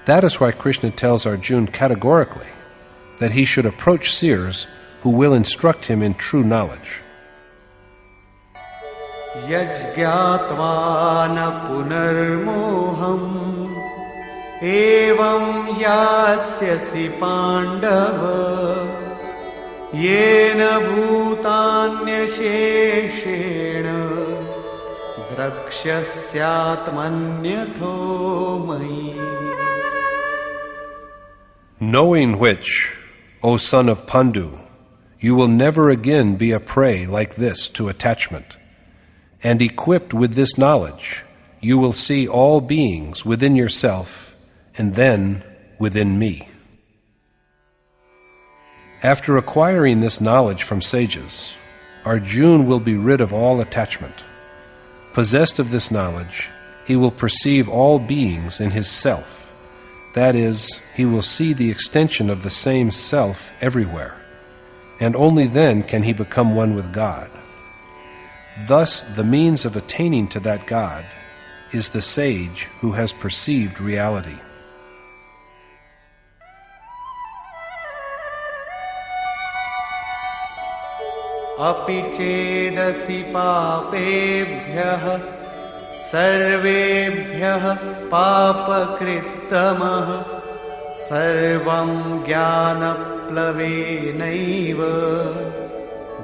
That is why Krishna tells Arjuna categorically that he should approach seers who will instruct him in true knowledge. Yajñātvā na punarmoham evam yasyasi pandava yena bhutanyasheshena drakshasyatmanyatho mayi. Knowing which, O son of Pandu, you will never again be a prey like this to attachment, and equipped with this knowledge, you will see all beings within yourself and then within me. After acquiring this knowledge from sages, Arjuna will be rid of all attachment. Possessed of this knowledge, he will perceive all beings in his self. That is, he will see the extension of the same self everywhere, and only then can he become one with God. Thus, the means of attaining to that God is the sage who has perceived reality. Api chedasi papebhyah sarvebhyah papakrittamah sarvam jnanaplavenaiva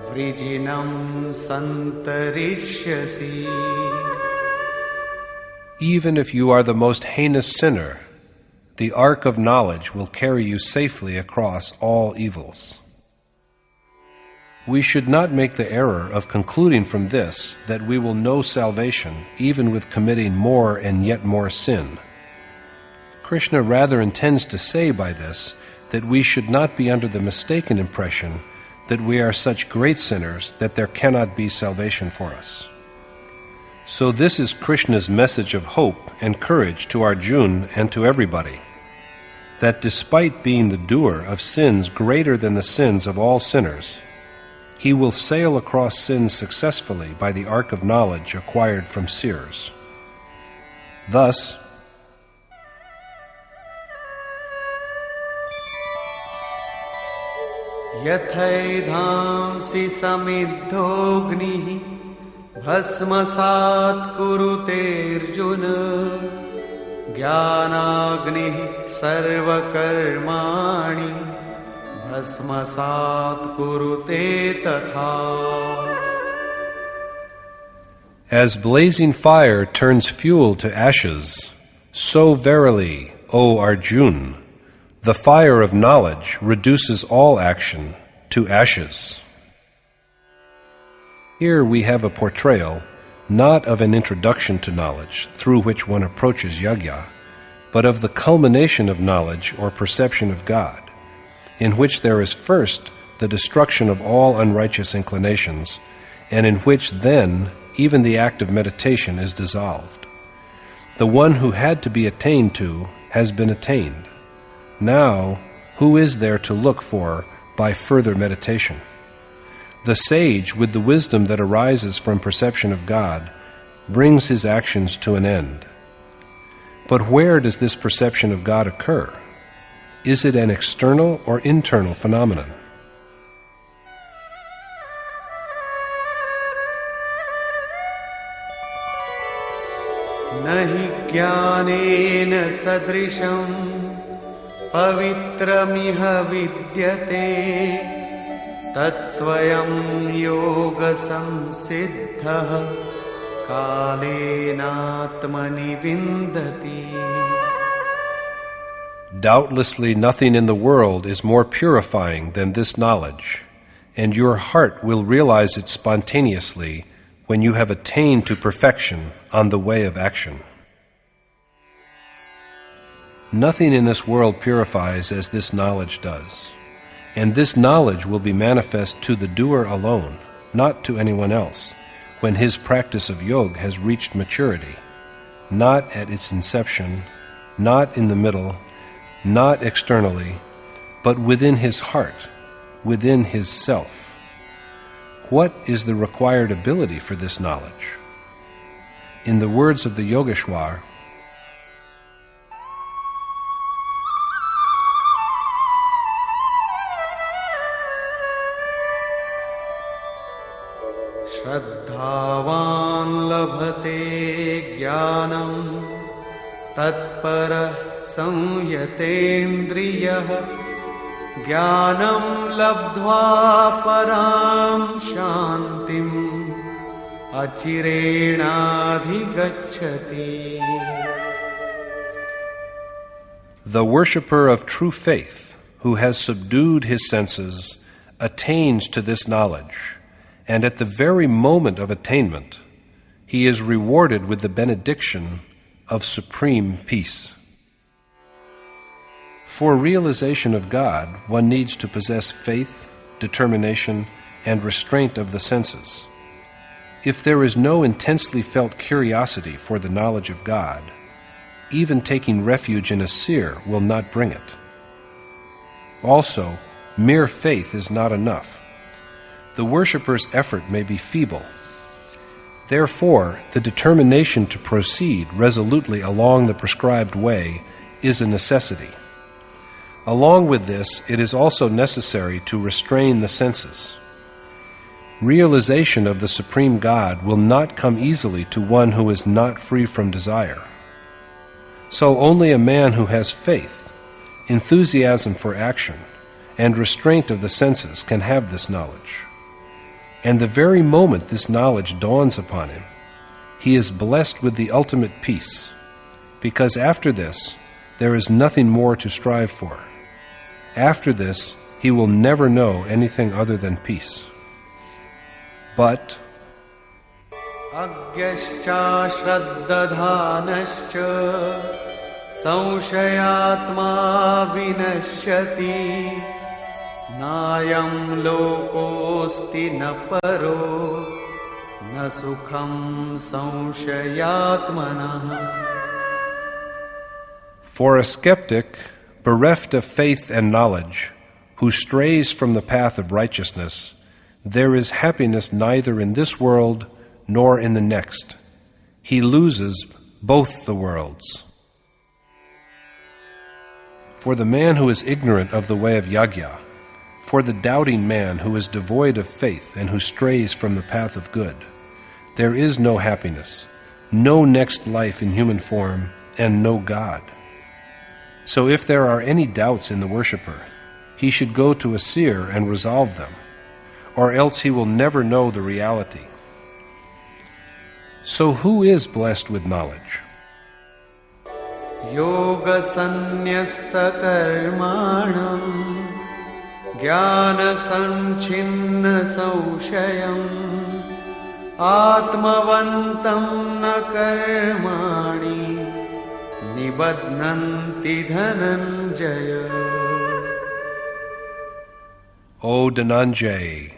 vrijinam santarishyasi. Even if you are the most heinous sinner, the ark of knowledge will carry you safely across all evils. We should not make the error of concluding from this that we will know salvation even with committing more and yet more sin. Krishna rather intends to say by this that we should not be under the mistaken impression that we are such great sinners that there cannot be salvation for us. So this is Krishna's message of hope and courage to Arjuna and to everybody, that despite being the doer of sins greater than the sins of all sinners, he will sail across sins successfully by the ark of knowledge acquired from seers. Thus, Yathaidhamsi samiddhognihi bhasmasat kurute Arjuna jnanagnihi sarvakarmani bhasmasat kurute tatha. as blazing fire turns fuel to ashes, so verily, O Arjuna, the fire of knowledge reduces all action to ashes. Here we have a portrayal not of an introduction to knowledge through which one approaches yajna, but of the culmination of knowledge or perception of God, in which there is first the destruction of all unrighteous inclinations, and in which then even the act of meditation is dissolved. The one who had to be attained to has been attained. Now, who is there to look for by further meditation? The sage, with the wisdom that arises from perception of God, brings his actions to an end. But where does this perception of God occur? Is it an external or internal phenomenon? नहि ज्ञानेन सदृशं पवित्रमिह विद्यते तत्स्वयं योगसंसिद्धः कालेनात्मनि विन्दति. Doubtlessly nothing in the world is more purifying than this knowledge, and your heart will realize it spontaneously when you have attained to perfection on the way of action. Nothing in this world purifies as this knowledge does, and this knowledge will be manifest to the doer alone, not to anyone else, when his practice of yoga has reached maturity, not at its inception, not in the middle, not externally, but within his heart, within his self. What is the required ability for this knowledge? In the words of the Yogeshwar, श्रद्धावान् लभते ज्ञानं तत्परः संयतेन्द्रियः ज्ञानं लब्ध्वा परां शान्तिम् अचिरेणाधिगच्छति. The worshipper of true faith, who has subdued his senses, attains to this knowledge, and at the very moment of attainment, he is rewarded with the benediction of supreme peace. For realization of God, one needs to possess faith, determination, and restraint of the senses. If there is no intensely felt curiosity for the knowledge of God, even taking refuge in a seer will not bring it. Also, mere faith is not enough. The worshipper's effort may be feeble. Therefore, the determination to proceed resolutely along the prescribed way is a necessity. Along with this, it is also necessary to restrain the senses. Realization of the Supreme God will not come easily to one who is not free from desire. So only a man who has faith, enthusiasm for action, and restraint of the senses can have this knowledge. And the very moment this knowledge dawns upon him, he is blessed with the ultimate peace, because after this, there is nothing more to strive for. After this, he will never know anything other than peace. But Agyascha shraddadhanascha संशयात्मा विनश्यति नायं लोकोऽस्ति न परो न सुखं संशयात्मनः. For a skeptic, bereft of faith and knowledge, who strays from the path of righteousness, there is happiness neither in this world nor in the next. He loses both the worlds. For the man who is ignorant of the way of yajna, for the doubting man who is devoid of faith and who strays from the path of good, there is no happiness, no next life in human form, and no God. So if there are any doubts in the worshipper, he should go to a seer and resolve them, or else he will never know the reality. So who is blessed with knowledge? Yoga sannyasta karmanam jnana sanchinna saushayam atmavantam na karmani nibadnanti dhananjaya. O Dhananjay,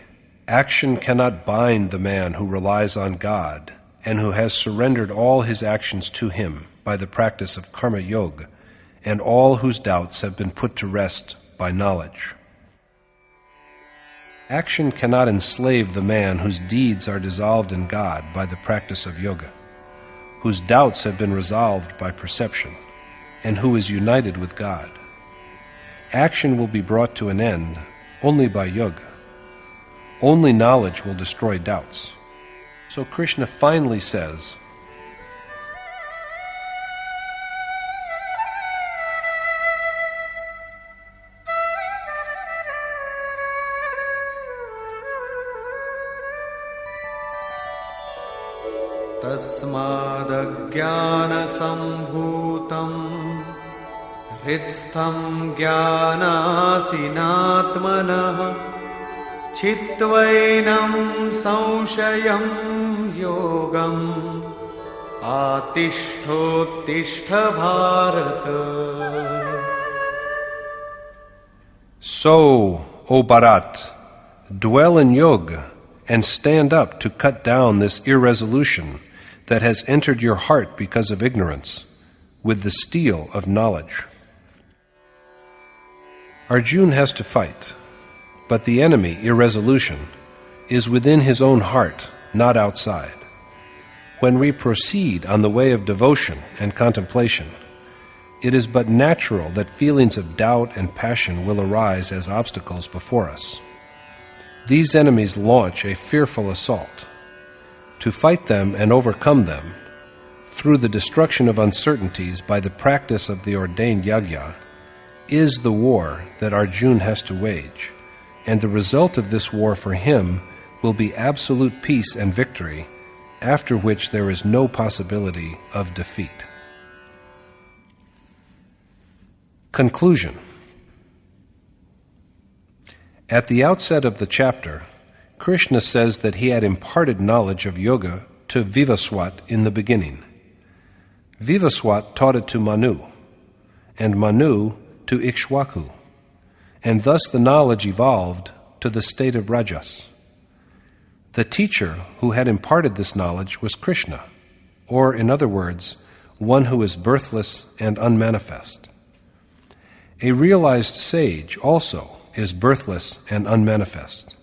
action cannot bind the man who relies on God and who has surrendered all his actions to him by the practice of karma yoga, and all whose doubts have been put to rest by knowledge. Action cannot enslave the man whose deeds are dissolved in God by the practice of yoga, whose doubts have been resolved by perception, and who is united with God. Action will be brought to an end only by yoga. Only knowledge will destroy doubts. So Krishna finally says, तस्मादज्ञानसम्भूतम् हृत्स्थं ज्ञानासिनात्मनः चित्वैनं संशयं योगम् आतिष्ठोत्तिष्ठ Bharat. So, O Bharat, dwell in yoga and stand up to cut down this irresolution that has entered your heart because of ignorance, with the steel of knowledge. Arjuna has to fight, but the enemy, irresolution, is within his own heart, not outside. When we proceed on the way of devotion and contemplation, it is but natural that feelings of doubt and passion will arise as obstacles before us. These enemies launch a fearful assault. To fight them and overcome them, through the destruction of uncertainties by the practice of the ordained yajna, is the war that Arjuna has to wage, and the result of this war for him will be absolute peace and victory, after which there is no possibility of defeat. Conclusion. At the outset of the chapter, Krishna says that he had imparted knowledge of yoga to Vivaswat in the beginning. Vivaswat taught it to Manu, and Manu to Ikshwaku, and thus the knowledge evolved to the state of Rajas. The teacher who had imparted this knowledge was Krishna, or in other words, one who is birthless and unmanifest. A realized sage also is birthless and unmanifest.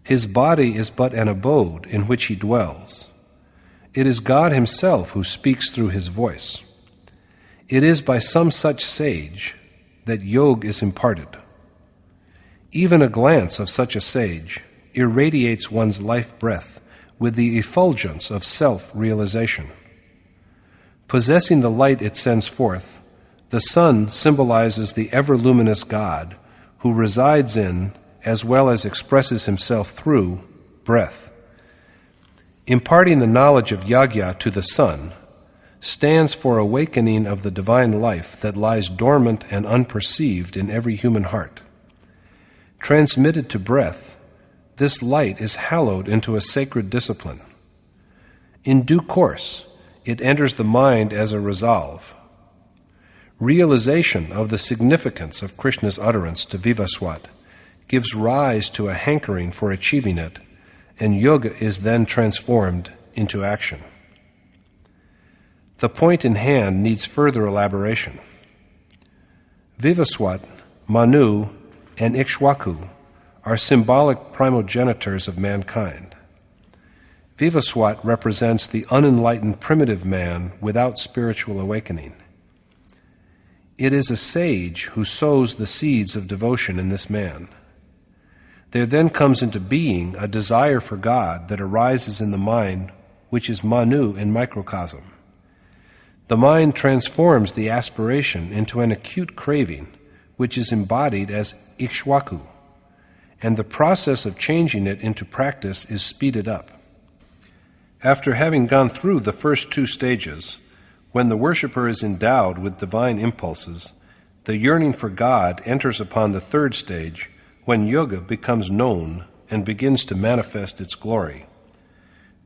His body is but an abode in which he dwells. It is God himself who speaks through his voice. It is by some such sage that yoga is imparted. Even a glance of such a sage irradiates one's life breath with the effulgence of self-realization. Possessing the light it sends forth, the sun symbolizes the ever-luminous God who resides in, as well as expresses himself through, breath. Imparting the knowledge of yajna to the sun stands for awakening of the divine life that lies dormant and unperceived in every human heart. Transmitted to breath, this light is hallowed into a sacred discipline. In due course, it enters the mind as a resolve. Realization of the significance of Krishna's utterance to Vivaswat gives rise to a hankering for achieving it, and yoga is then transformed into action. The point in hand needs further elaboration. Vivaswat, Manu, and Ikshwaku are symbolic primogenitors of mankind. Vivaswat represents the unenlightened primitive man without spiritual awakening. It is a sage who sows the seeds of devotion in this man. There then comes into being a desire for God that arises in the mind, which is Manu in microcosm. The mind transforms the aspiration into an acute craving, which is embodied as Ikshwaku, and the process of changing it into practice is speeded up. After having gone through the first two stages, when the worshipper is endowed with divine impulses, the yearning for God enters upon the third stage, when yoga becomes known and begins to manifest its glory.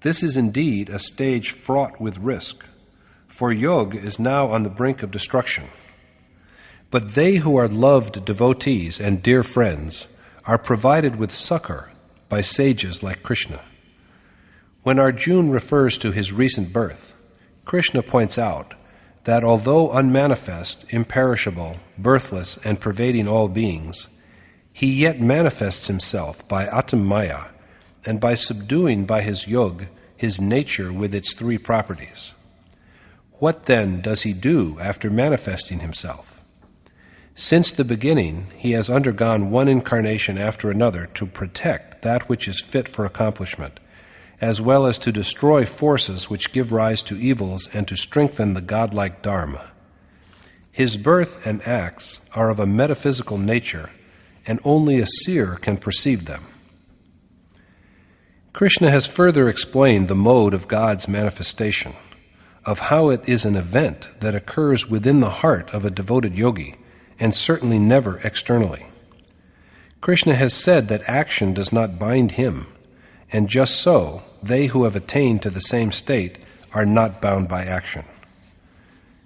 This is indeed a stage fraught with risk, for yoga is now on the brink of destruction. But they who are loved devotees and dear friends are provided with succor by sages like Krishna. When Arjuna refers to his recent birth, Krishna points out that although unmanifest, imperishable, birthless, and pervading all beings, he yet manifests himself by Atamaya and by subduing by his yoga his nature with its three properties. What then does he do after manifesting himself? Since the beginning, he has undergone one incarnation after another to protect that which is fit for accomplishment, as well as to destroy forces which give rise to evils and to strengthen the godlike Dharma. His birth and acts are of a metaphysical nature, and only a seer can perceive them. Krishna has further explained the mode of God's manifestation, of how it is an event that occurs within the heart of a devoted yogi, and certainly never externally. Krishna has said that action does not bind him, and just so, they who have attained to the same state are not bound by action.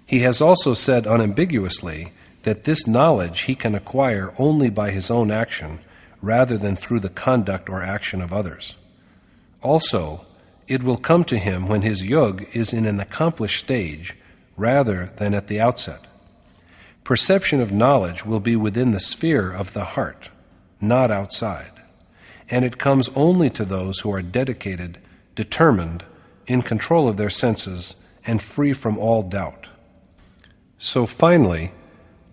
He has also said unambiguously that this knowledge he can acquire only by his own action, rather than through the conduct or action of others. Also, it will come to him when his yog is in an accomplished stage, rather than at the outset. Perception of knowledge will be within the sphere of the heart, not outside, and it comes only to those who are dedicated, determined, in control of their senses, and free from all doubt. So finally,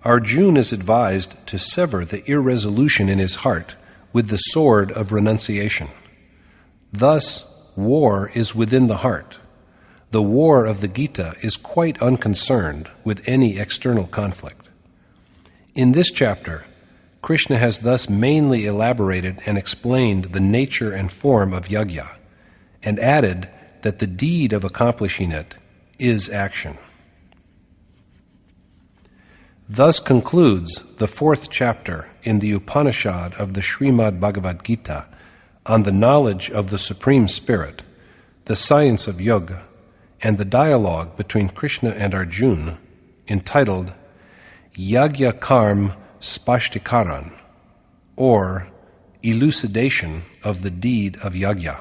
Arjuna is advised to sever the irresolution in his heart with the sword of renunciation. Thus, war is within the heart. The war of the Gita is quite unconcerned with any external conflict. In this chapter, Krishna has thus mainly elaborated and explained the nature and form of yajna, and added that the deed of accomplishing it is action. Thus concludes the 4th chapter in the Upanishad of the Srimad Bhagwat Geeta on the knowledge of the Supreme Spirit, the science of yoga, and the dialogue between Krishna and Arjuna, entitled Yagya Karm Spashtikaran, or Elucidation of the Deed of Yajna.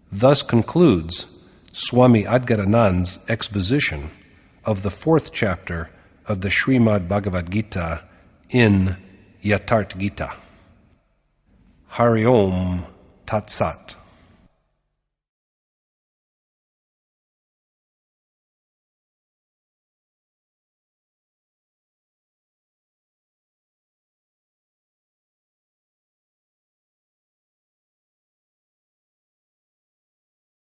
Thus concludes Swami Adgaranand's exposition of the 4th chapter of the Srimad Bhagavad Gita in Yatharth Gita. Hari Om Tat Sat.